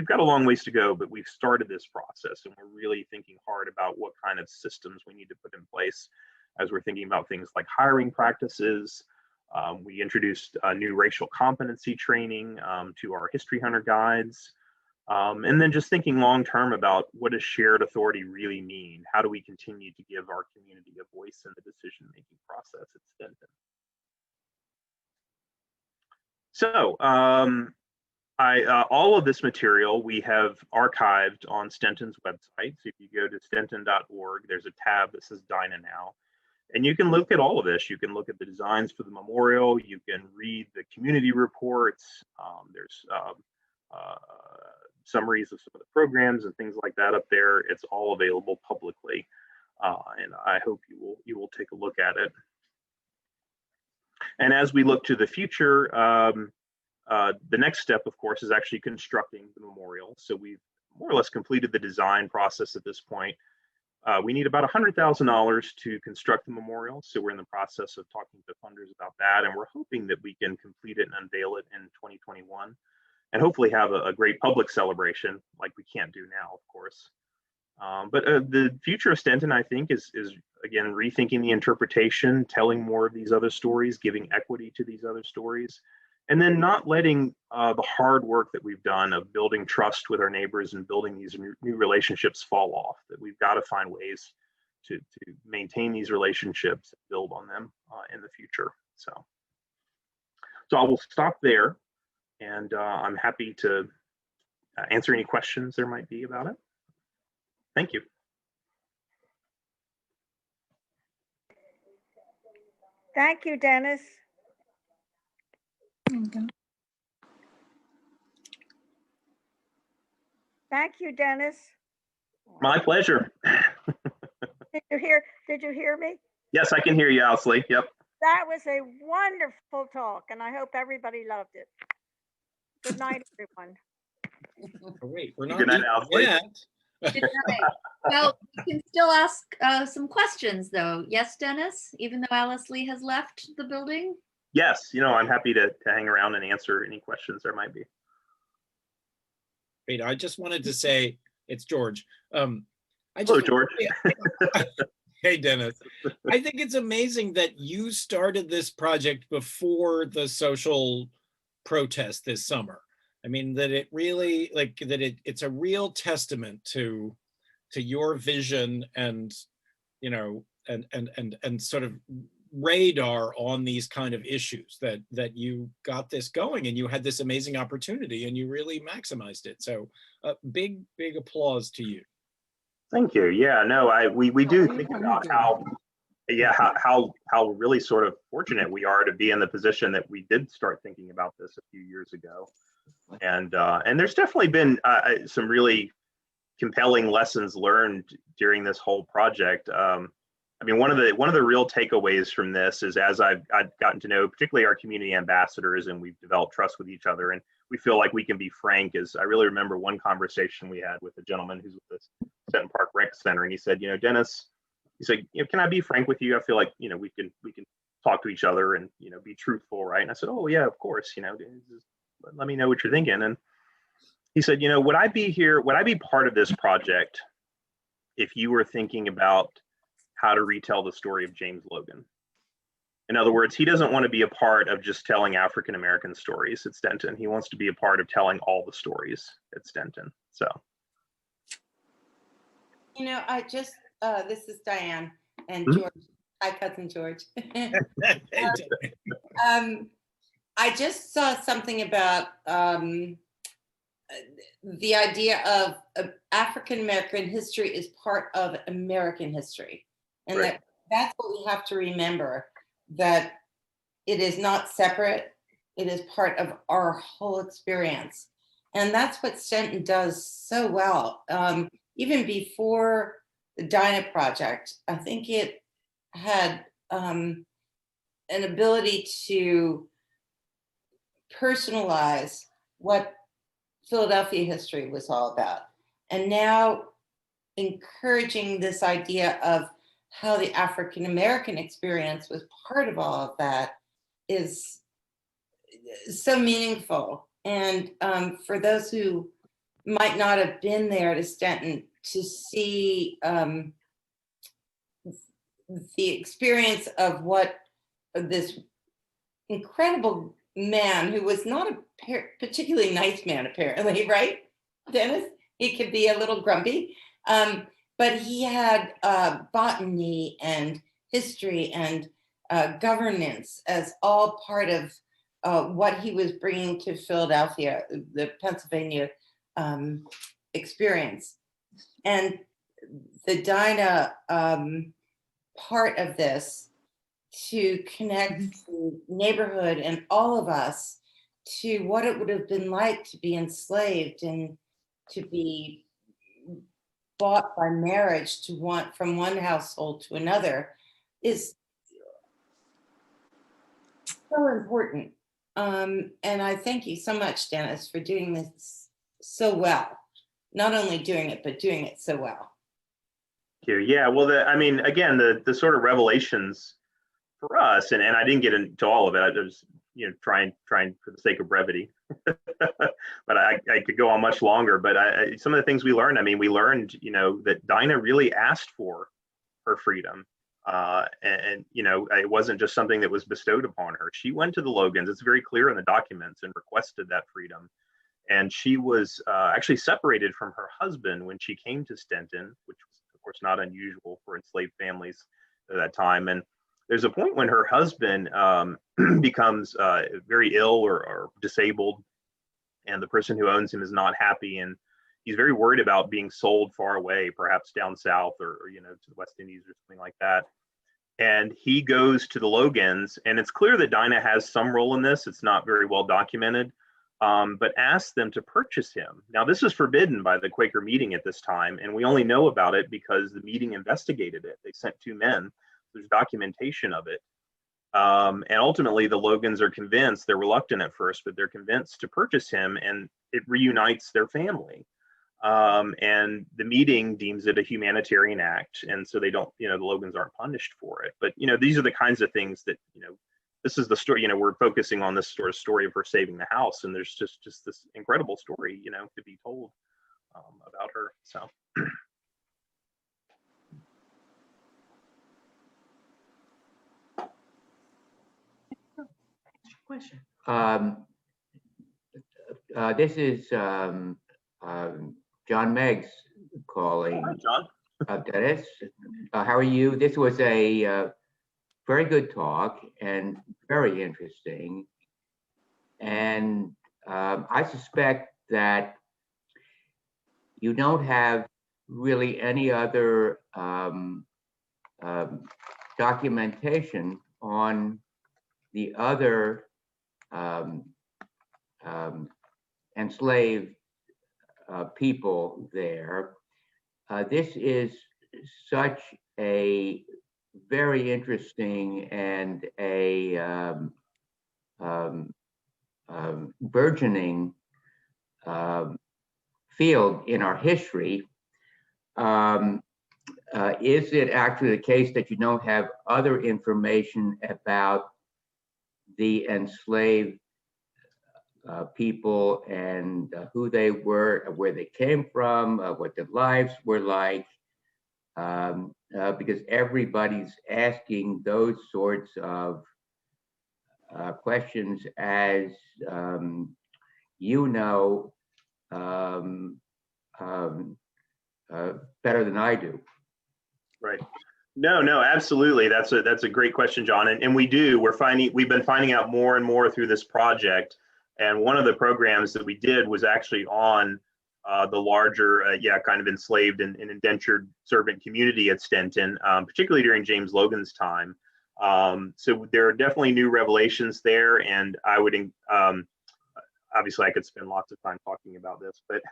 got a long ways to go, but we've started this process, and we're really thinking hard about what kind of systems we need to put in place as we're thinking about things like hiring practices. We introduced new racial competency training to our history hunter guides. And then just thinking long term about what does shared authority really mean? How do we continue to give our community a voice in the decision-making process at Stenton? So all of this material we have archived on Stenton's website. So if you go to stenton.org, there's a tab that says Dinah Now. And you can look at all of this. You can look at the designs for the memorial. You can read the community reports. There's summaries of some of the programs and things like that up there. It's all available publicly, and I hope you will take a look at it. And as we look to the future, The next step, of course, is actually constructing the memorial. So we've more or less completed the design process at this point. We need about $100,000 to construct the memorial. So we're in the process of talking to funders about that. And we're hoping that we can complete it and unveil it in 2021 and hopefully have a great public celebration like we can't do now, of course. But the future of Stenton, I think, is again, rethinking the interpretation, telling more of these other stories, giving equity to these other stories, and then not letting the hard work that we've done of building trust with our neighbors and building these new relationships fall off. That we've got to find ways to maintain these relationships, build on them in the future. So I will stop there, and I'm happy to answer any questions there might be about it. Thank you. Thank you, Dennis. Thank you, Dennis. My pleasure. Did you hear me? Yes, I can hear you, Owsley. Yep. That was a wonderful talk, and I hope everybody loved it. Good night, everyone. Oh, wait, we're not Good night, Owsley. yet. Good night. Well, you can still ask some questions, though. Yes, Dennis, even though Alice Lee has left the building? Yes, I'm happy to hang around and answer any questions there might be. Wait, I just wanted to say, it's George. Hello, George. Hey, Dennis. I think it's amazing that you started this project before the social protest this summer. I mean, that it really, it's a real testament to your vision and, and sort of radar on these kind of issues, that you got this going and you had this amazing opportunity and you really maximized it. So big applause to you. Thank you. Yeah, no, we do think about how really sort of fortunate we are to be in the position that we did start thinking about this a few years ago. And there's definitely been some really compelling lessons learned during this whole project. I mean, one of the real takeaways from this is, as I've gotten to know, particularly our community ambassadors, and we've developed trust with each other, and we feel like we can be frank. As I really remember one conversation we had with a gentleman who's with the Stenton Park Rec Center, and he said, Dennis, he said, can I be frank with you? I feel like we can talk to each other and be truthful, right? And I said, oh yeah, of course, let me know what you're thinking. And he said, would I be part of this project if you were thinking about how to retell the story of James Logan? In other words, he doesn't want to be a part of just telling African-American stories at Stenton. He wants to be a part of telling all the stories at Stenton. So. I just, this is Diane and George. Hi, cousin George. I just saw something about the idea of African-American history is part of American history. And right. that's what we have to remember, that it is not separate. It is part of our whole experience. And that's what Stenton does so well. Even before the Dinah project, I think it had an ability to personalize what Philadelphia history was all about. And now encouraging this idea of how the African-American experience was part of all of that is so meaningful. And for those who might not have been there to Stenton, to see the experience of what this incredible man, who was not a particularly nice man, apparently, right, Dennis? He could be a little grumpy, but he had botany and history and governance as all part of what he was bringing to Philadelphia, the Pennsylvania experience. And the Dinah part of this, to connect the neighborhood and all of us to what it would have been like to be enslaved and to be bought by marriage from one household to another, is so important. And I thank you so much, Dennis, for doing this so well. Not only doing it, but doing it so well. Thank you. Yeah, well, I mean, again, the sort of revelations for us, and I didn't get into all of it. I was, trying for the sake of brevity, but I could go on much longer. But some of the things we learned, I mean, we learned, that Dinah really asked for her freedom. And it wasn't just something that was bestowed upon her. She went to the Logans, it's very clear in the documents, and requested that freedom. And she was actually separated from her husband when she came to Stenton, which was, of course, not unusual for enslaved families at that time. And there's a point when her husband becomes very ill or disabled, and the person who owns him is not happy, and he's very worried about being sold far away, perhaps down south or to the West Indies or something like that. And he goes to the Logans, and it's clear that Dinah has some role in this. It's not very well documented, but asks them to purchase him. Now, this is forbidden by the Quaker meeting at this time, and we only know about it because the meeting investigated it. They sent 2 men. There's documentation of it. And ultimately, the Logans are convinced, they're reluctant at first, but they're convinced to purchase him, and it reunites their family. And the meeting deems it a humanitarian act, and so they don't, the Logans aren't punished for it. But these are the kinds of things that this is the story. We're focusing on this sort of story of her saving the house, and there's just this incredible story, to be told about her. So. Question. This is John Meggs calling. Hi, John. Dennis, how are you? This was a very good talk and very interesting. And I suspect that you don't have really any other documentation on the other enslaved people there. This is such a very interesting and a burgeoning field in our history. Is it actually the case that you don't have other information about the enslaved people and who they were, where they came from, what their lives were like? Because everybody's asking those sorts of questions, as better than I do. Right. No, absolutely. That's a great question, John. And we've been finding out more and more through this project. And one of the programs that we did was actually on the larger, kind of enslaved and indentured servant community at Stenton, particularly during James Logan's time. So there are definitely new revelations there, and I would, obviously I could spend lots of time talking about this, but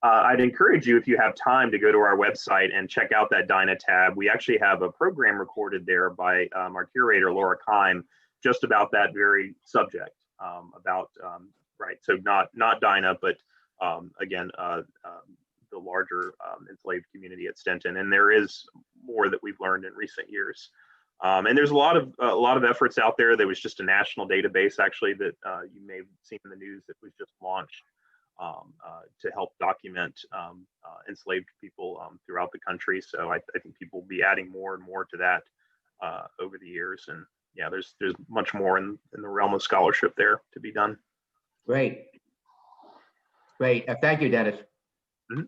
I'd encourage you, if you have time, to go to our website and check out that Dinah tab. We actually have a program recorded there by our curator, Laura Keim, just about that very subject, right, so not Dinah, but again, the larger enslaved community at Stenton. And there is more that we've learned in recent years. And there's a lot of efforts out there. There was just a national database, actually, that you may have seen in the news, that was just launched to help document enslaved people throughout the country. So I think people will be adding more and more to that over the years. And yeah, there's much more in the realm of scholarship there to be done. Great. Thank you, Dennis. Mm-hmm.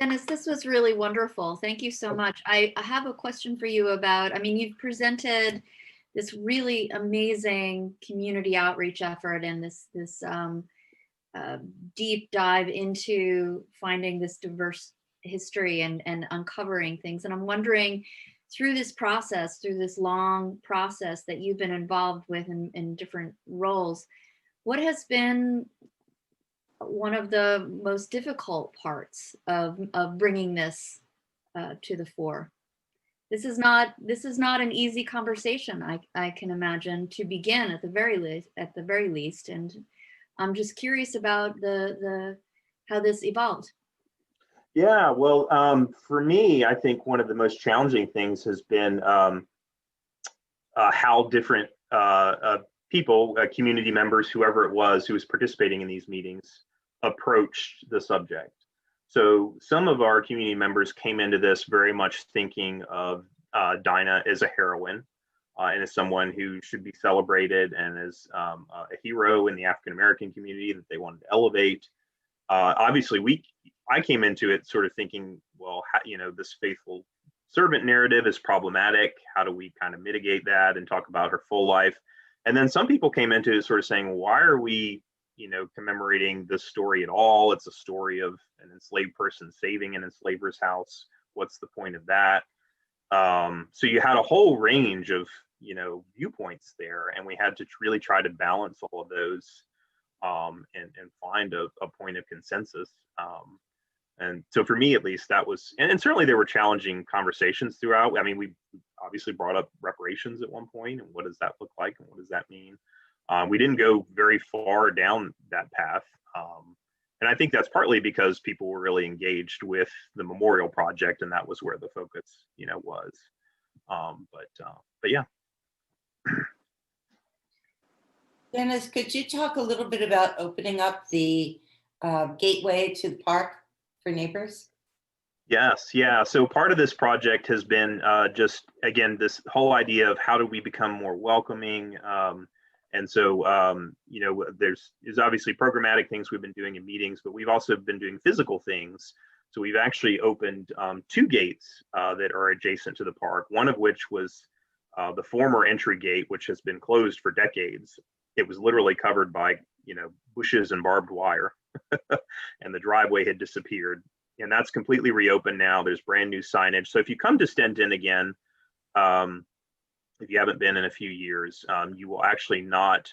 Dennis, this was really wonderful. Thank you so much. I have a question for you about, you've presented this really amazing community outreach effort and this deep dive into finding this diverse history and uncovering things. And I'm wondering, through this process, through this long process that you've been involved with in different roles, what has been one of the most difficult parts of bringing this to the fore? this is not an easy conversation. I can imagine, to begin at the very least. And I'm just curious about the how this evolved. Yeah, well, for me, I think one of the most challenging things has been how different people, community members, whoever it was who was participating in these meetings, approached the subject. So some of our community members came into this very much thinking of Dinah as a heroine and as someone who should be celebrated, and as a hero in the African American community that they wanted to elevate. Obviously, I came into it sort of thinking, well, this faithful servant narrative is problematic. How do we kind of mitigate that and talk about her full life? And then some people came into it sort of saying, why are we, commemorating this story at all? It's a story of an enslaved person saving an enslaver's house. What's the point of that? So you had a whole range of, viewpoints there, and we had to really try to balance all of those and find a point of consensus. And so for me, at least, that was, and certainly there were challenging conversations throughout. I mean, we obviously brought up reparations at one point, and what does that look like, and what does that mean? We didn't go very far down that path. And I think that's partly because people were really engaged with the memorial project, and that was where the focus, was. But yeah. Dennis, could you talk a little bit about opening up the gateway to the park for neighbors? Yes, yeah. So part of this project has been just, again, this whole idea of how do we become more welcoming. And so, there's obviously programmatic things we've been doing in meetings, but we've also been doing physical things. So we've actually opened 2 gates that are adjacent to the park, one of which was the former entry gate, which has been closed for decades. It was literally covered by, bushes and barbed wire, and the driveway had disappeared. And that's completely reopened now. There's brand new signage. So if you come to Stenton again, if you haven't been in a few years, you will actually not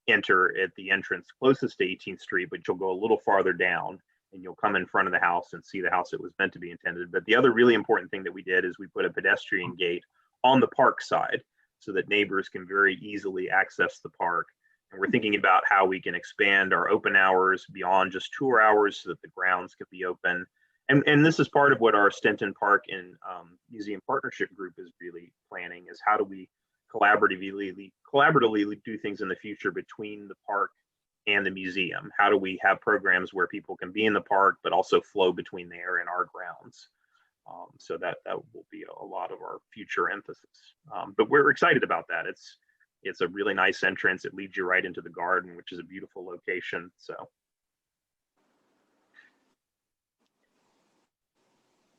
enter at the entrance closest to 18th Street, but you'll go a little farther down and you'll come in front of the house and see the house it was meant to be intended. But the other really important thing that we did is we put a pedestrian gate on the park side so that neighbors can very easily access the park. And we're thinking about how we can expand our open hours beyond just tour hours so that the grounds can be open. And this is part of what our Stenton Park and Museum Partnership Group is really planning, is how do we collaboratively do things in the future between the park and the museum? How do we have programs where people can be in the park, but also flow between there and our grounds? So that will be a lot of our future emphasis. But we're excited about that. It's a really nice entrance. It leads you right into the garden, which is a beautiful location. So.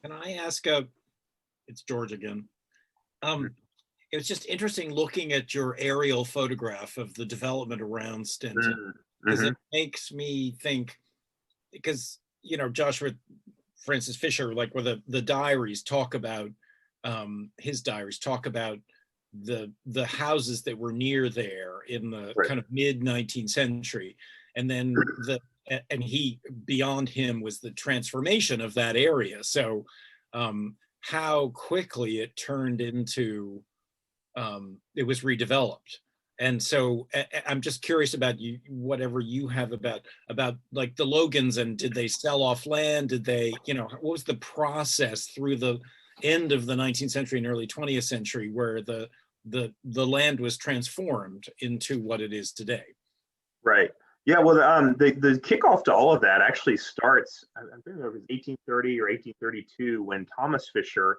Can I ask it's George again. It was just interesting looking at your aerial photograph of the development around Stenton, because it makes me think, because, Joshua Francis Fisher, like where the diaries talk about, his diaries talk about the houses that were near there in the kind of mid 19th century. And then he, beyond him was the transformation of that area. So how quickly it turned into, it was redeveloped. And so I'm just curious about whatever you have about like the Logans, and did they sell off land? Did they, what was the process through the end of the 19th century and early 20th century where the land was transformed into what it is today? Right. Yeah, well, the kickoff to all of that actually starts, I think it was 1830 or 1832, when Thomas Fisher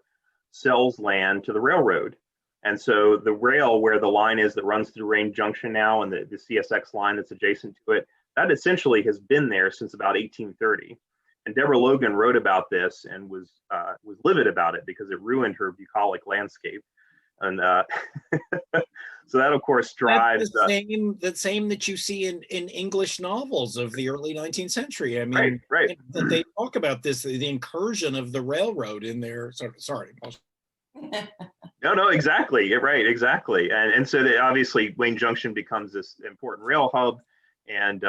sells land to the railroad. And so the rail, where the line is that runs through Range Junction now, and the CSX line that's adjacent to it, that essentially has been there since about 1830. And Deborah Logan wrote about this and was livid about it because it ruined her bucolic landscape. And so that, of course, drives the same that you see in English novels of the early 19th century. I mean, right. That they talk about this, the incursion of the railroad in there. Sorry. No, exactly. Right, exactly. And so obviously Wayne Junction becomes this important rail hub, and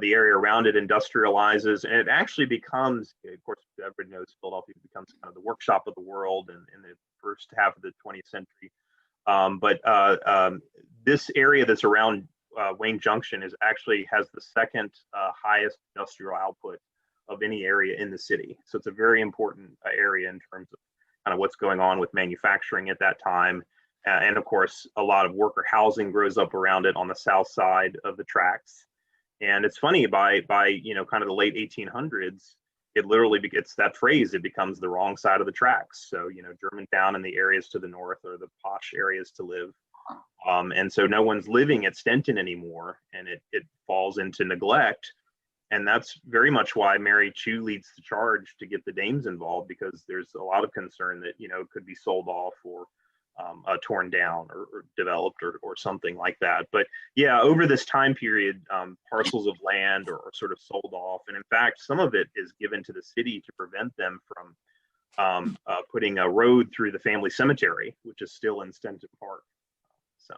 The area around it industrializes, and it actually becomes, of course, everybody knows Philadelphia becomes kind of the workshop of the world in the first half of the 20th century. This area that's around Wayne Junction is actually has the second highest industrial output of any area in the city. So it's a very important area in terms of kind of what's going on with manufacturing at that time. And of course, a lot of worker housing grows up around it on the south side of the tracks. And it's funny, by kind of the late 1800s, it literally gets that phrase, it becomes the wrong side of the tracks. So, Germantown and the areas to the north are the posh areas to live. And so no one's living at Stenton anymore, and it falls into neglect. And that's very much why Mary Chu leads the charge to get the dames involved, because there's a lot of concern that, it could be sold off or torn down or developed or something like that. But yeah, over this time period, parcels of land are sort of sold off. And in fact, some of it is given to the city to prevent them from putting a road through the family cemetery, which is still in Stenton Park. So.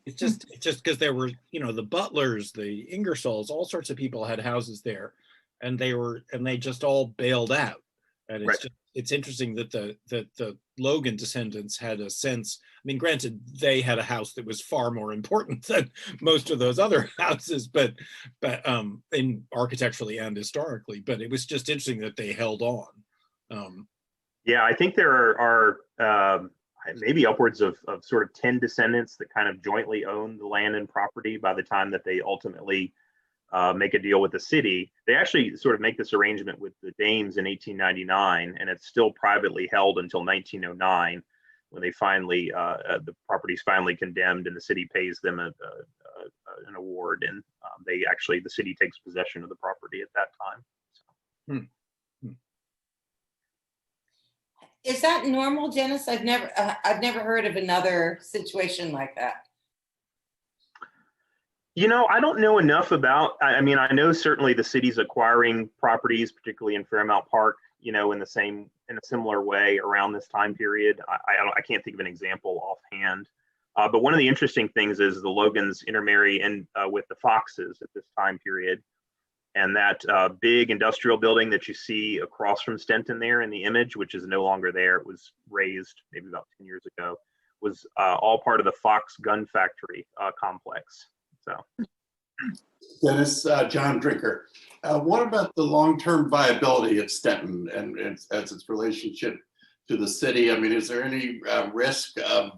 It's just because there were, the Butlers, the Ingersolls, all sorts of people had houses there, and they just all bailed out. And it's interesting that the Logan descendants had a sense. I mean, granted, they had a house that was far more important than most of those other houses, but in architecturally and historically. But it was just interesting that they held on. Yeah, I think there are maybe upwards of sort of 10 descendants that kind of jointly own the land and property by the time that they ultimately make a deal with the city. They actually sort of make this arrangement with the dames in 1899, and it's still privately held until 1909, when they finally, the property's finally condemned and the city pays them an award, and the city takes possession of the property at that time. So. Is that normal, Dennis? I've never heard of another situation like that. I don't know enough about. I mean, I know certainly the city's acquiring properties, particularly in Fairmount Park, in a similar way around this time period. I can't think of an example offhand. But one of the interesting things is the Logans intermarry with the Foxes at this time period. And that big industrial building that you see across from Stenton there in the image, which is no longer there, it was razed maybe about 10 years ago, was all part of the Fox gun factory complex. So, Dennis, John Drinker, what about the long-term viability of Stenton and as its relationship to the city? I mean, is there any risk of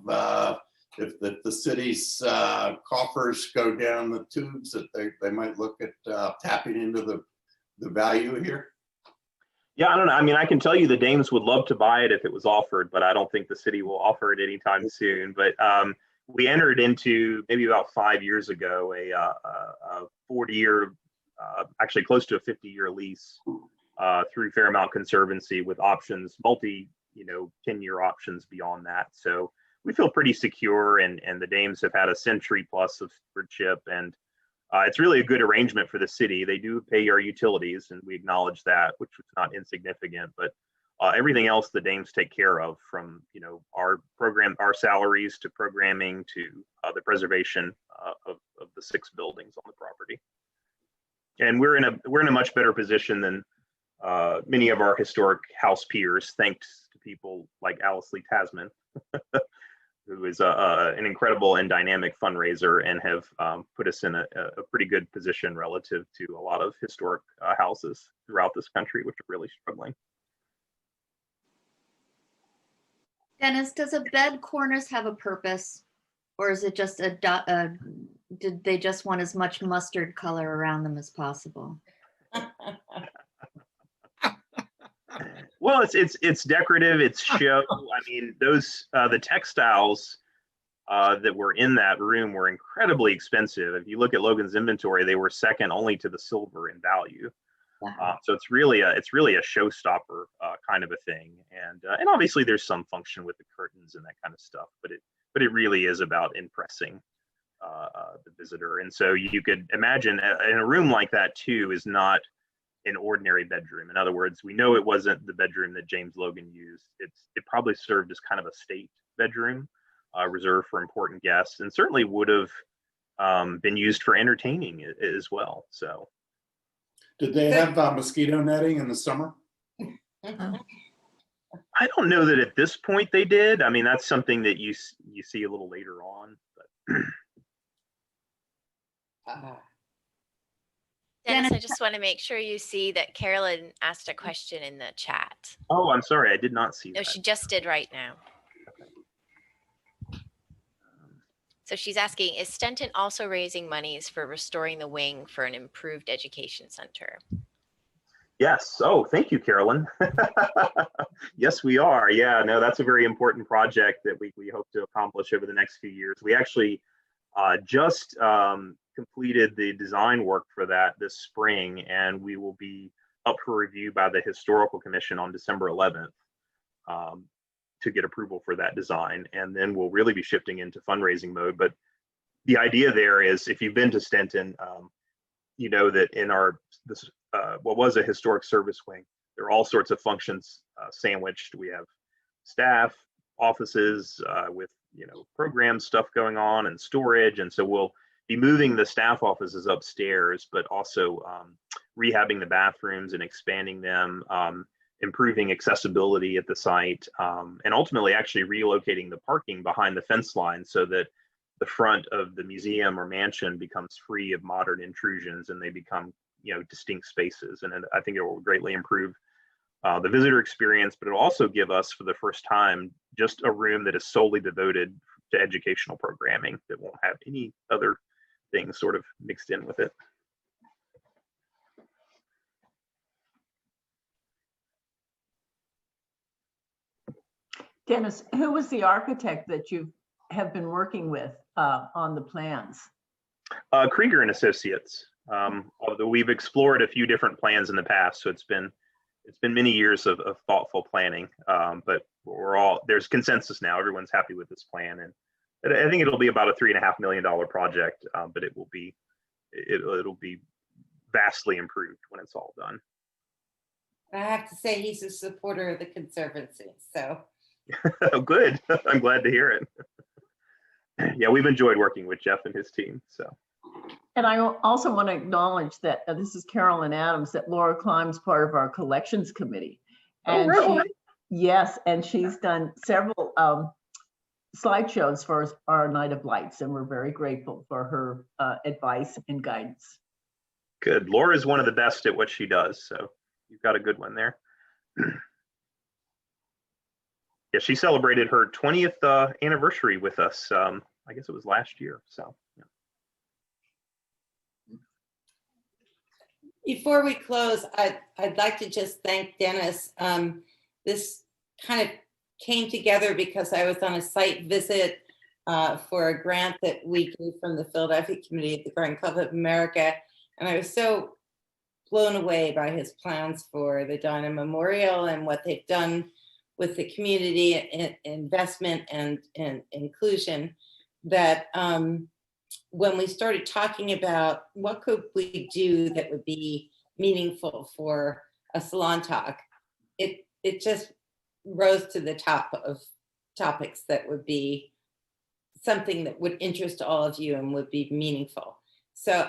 if the city's coffers go down the tubes that they might look at tapping into the value here? Yeah, I don't know. I mean, I can tell you the dames would love to buy it if it was offered, but I don't think the city will offer it anytime soon. But we entered into, maybe about 5 years ago, a 40-year, actually close to a 50-year lease through Fairmount Conservancy with options, 10-year options beyond that. So we feel pretty secure, and the dames have had a century plus of stewardship, and it's really a good arrangement for the city. They do pay our utilities, and we acknowledge that, which was not insignificant, but everything else the dames take care of, from our salaries to programming to the preservation of the 6 buildings on the property. And we're in a much better position than many of our historic house peers, thanks to people like Alice Lee Tasman, who is an incredible and dynamic fundraiser, and have put us in a pretty good position relative to a lot of historic houses throughout this country, which are really struggling. Dennis, does a bed cornice have a purpose, or is it just did they just want as much mustard color around them as possible? Well, it's decorative, it's show. I mean, those the textiles that were in that room were incredibly expensive. If you look at Logan's inventory, they were second only to the silver in value. Wow. So it's really a showstopper kind of a thing, and obviously there's some function with the curtains and that kind of stuff, but it really is about impressing the visitor. And so you could imagine in a room like that too is not an ordinary bedroom. In other words, we know it wasn't the bedroom that James Logan used. It probably served as kind of a state bedroom, reserved for important guests, and certainly would have been used for entertaining as well. So, Did they have mosquito netting in the summer? I don't know that at this point they did. I mean, that's something that you see a little later on. But Dennis, I just want to make sure you see that Carolyn asked a question in the chat. oh, I'm sorry, I did not see No, that. she just did right now. So she's asking, is Stenton also raising monies for restoring the wing for an improved education center? Yes. Oh, thank you, Carolyn. Yes, we are. Yeah, no, that's a very important project that we hope to accomplish over the next few years. We actually just completed the design work for that this spring, and we will be up for review by the Historical Commission on December 11th to get approval for that design. And then we'll really be shifting into fundraising mode. But the idea there is, if you've been to Stenton, you know that in what was a historic service wing, there are all sorts of functions sandwiched. We have staff, offices with program stuff going on, and storage. And so we'll be moving the staff offices upstairs, but also rehabbing the bathrooms and expanding them, improving accessibility at the site, and ultimately actually relocating the parking behind the fence line so that the front of the museum or mansion becomes free of modern intrusions and they become distinct spaces. And I think it will greatly improve the visitor experience, but it'll also give us, for the first time, just a room that is solely devoted to educational programming that won't have any other things sort of mixed in with it. Dennis, who was the architect that you have been working with on the plans? Krieger and Associates. Although we've explored a few different plans in the past, so it's been many years of thoughtful planning. But there's consensus now. Everyone's happy with this plan, and I think it'll be about a $3.5 million project, but it'll be vastly improved when it's all done. I have to say, he's a supporter of the Conservancy, so. Oh, good. I'm glad to hear it. Yeah, we've enjoyed working with Jeff and his team. So. And I also want to acknowledge that this is Carolyn Adams, that Laura Klime's part of our collections committee. And really? Yes, and she's done several slideshows for our Night of Lights, and we're very grateful for her advice and guidance. Good. Laura is one of the best at what she does, so you've got a good one there. Yeah, she celebrated her 20th anniversary with us. I guess it was last year. So. Yeah. Before we close, I'd like to just thank Dennis. This kind of came together because I was on a site visit for a grant that we gave from the Philadelphia Committee of the Garden Club of America. And I was so blown away by his plans for the Dinah Memorial and what they've done with the community investment and inclusion, that when we started talking about what could we do that would be meaningful for a salon talk, it just rose to the top of topics that would be something that would interest all of you and would be meaningful. So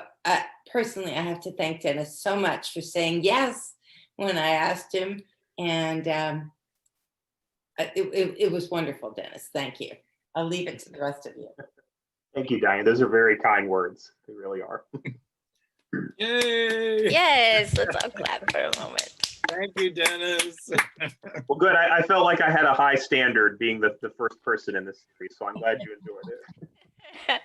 personally, I have to thank Dennis so much for saying yes when I asked him, and it was wonderful, Dennis. Thank you. I'll leave it to the rest of you. Thank you, Dinah. Those are very kind words. They really are. Yay! Yes, let's all clap for a moment. Thank you, Dennis. Well, good. I felt like I had a high standard being the first person in this series, so I'm glad you enjoyed it.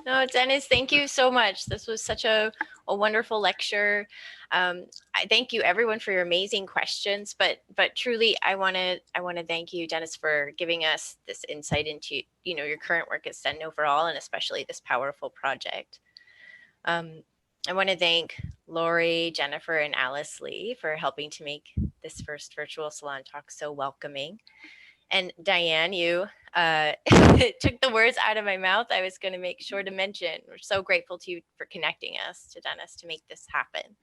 No, Dennis, thank you so much. This was such a wonderful lecture. I thank you everyone for your amazing questions, but truly I want to thank you, Dennis, for giving us this insight into your current work at Stenton overall, and especially this powerful project. I want to thank Lori, Jennifer, and Alice Lee for helping to make this first virtual salon talk so welcoming. And Diane, you took the words out of my mouth. I was going to make sure to mention, we're so grateful to you for connecting us to Dennis to make this happen.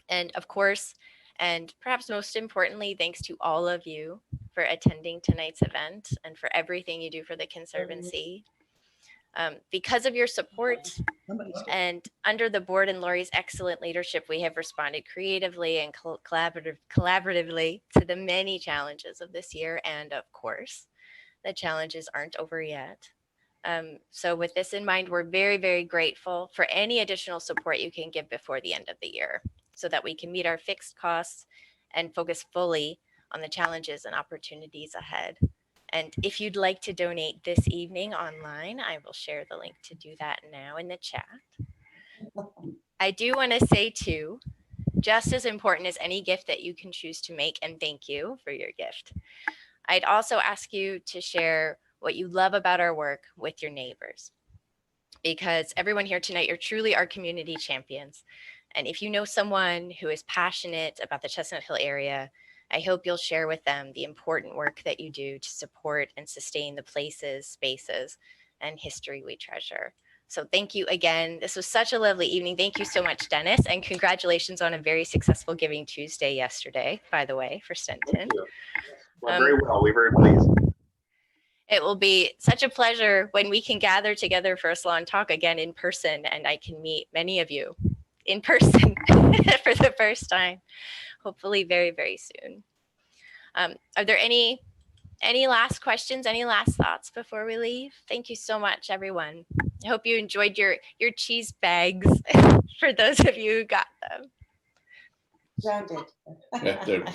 And of course, And perhaps most importantly, thanks to all of you for attending tonight's event and for everything you do for the Conservancy. Because of your support and under the board and Lori's excellent leadership, we have responded creatively and collaboratively to the many challenges of this year. And of course, the challenges aren't over yet. So with this in mind, we're very, very grateful for any additional support you can give before the end of the year so that we can meet our fixed costs and focus fully on the challenges and opportunities ahead. And if you'd like to donate this evening online, I will share the link to do that now in the chat. I do want to say too, just as important as any gift that you can choose to make, and thank you for your gift, I'd also ask you to share what you love about our work with your neighbors. Because everyone here tonight, you're truly our community champions. And if you know someone who is passionate about the Chestnut Hill area, I hope you'll share with them the important work that you do to support and sustain the places, spaces, and history we treasure. So thank you again. This was such a lovely evening. Thank you so much, Dennis, and congratulations on a very successful Giving Tuesday yesterday, by the way, for Stenton. Well, very well. We're very pleased. It will be such a pleasure when we can gather together for a Salon Talk again in person, and I can meet many of you in person for the first time, hopefully very, very soon. Are there any last questions, any last thoughts before we leave? Thank you so much, everyone. I hope you enjoyed your cheese bags for those of you who got them. Grounded. Thank you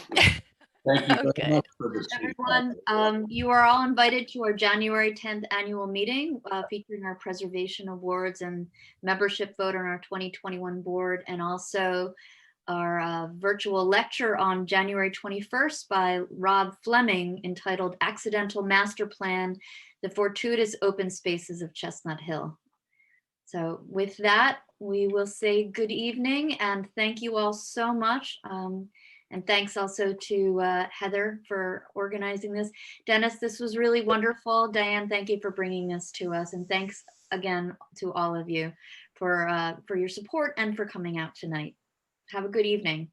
very Okay. much for the Everyone, you are all invited to our January 10th annual meeting featuring our preservation awards and membership vote on our 2021 board, and also our virtual lecture on January 21st by Rob Fleming entitled Accidental Master Plan, The Fortuitous Open Spaces of Chestnut Hill. So with that, we will say good evening and thank you all so much. And thanks also to Heather for organizing this. Dennis, this was really wonderful. Diane, thank you for bringing this to us. And thanks again to all of you for your support and for coming out tonight. Have a good evening.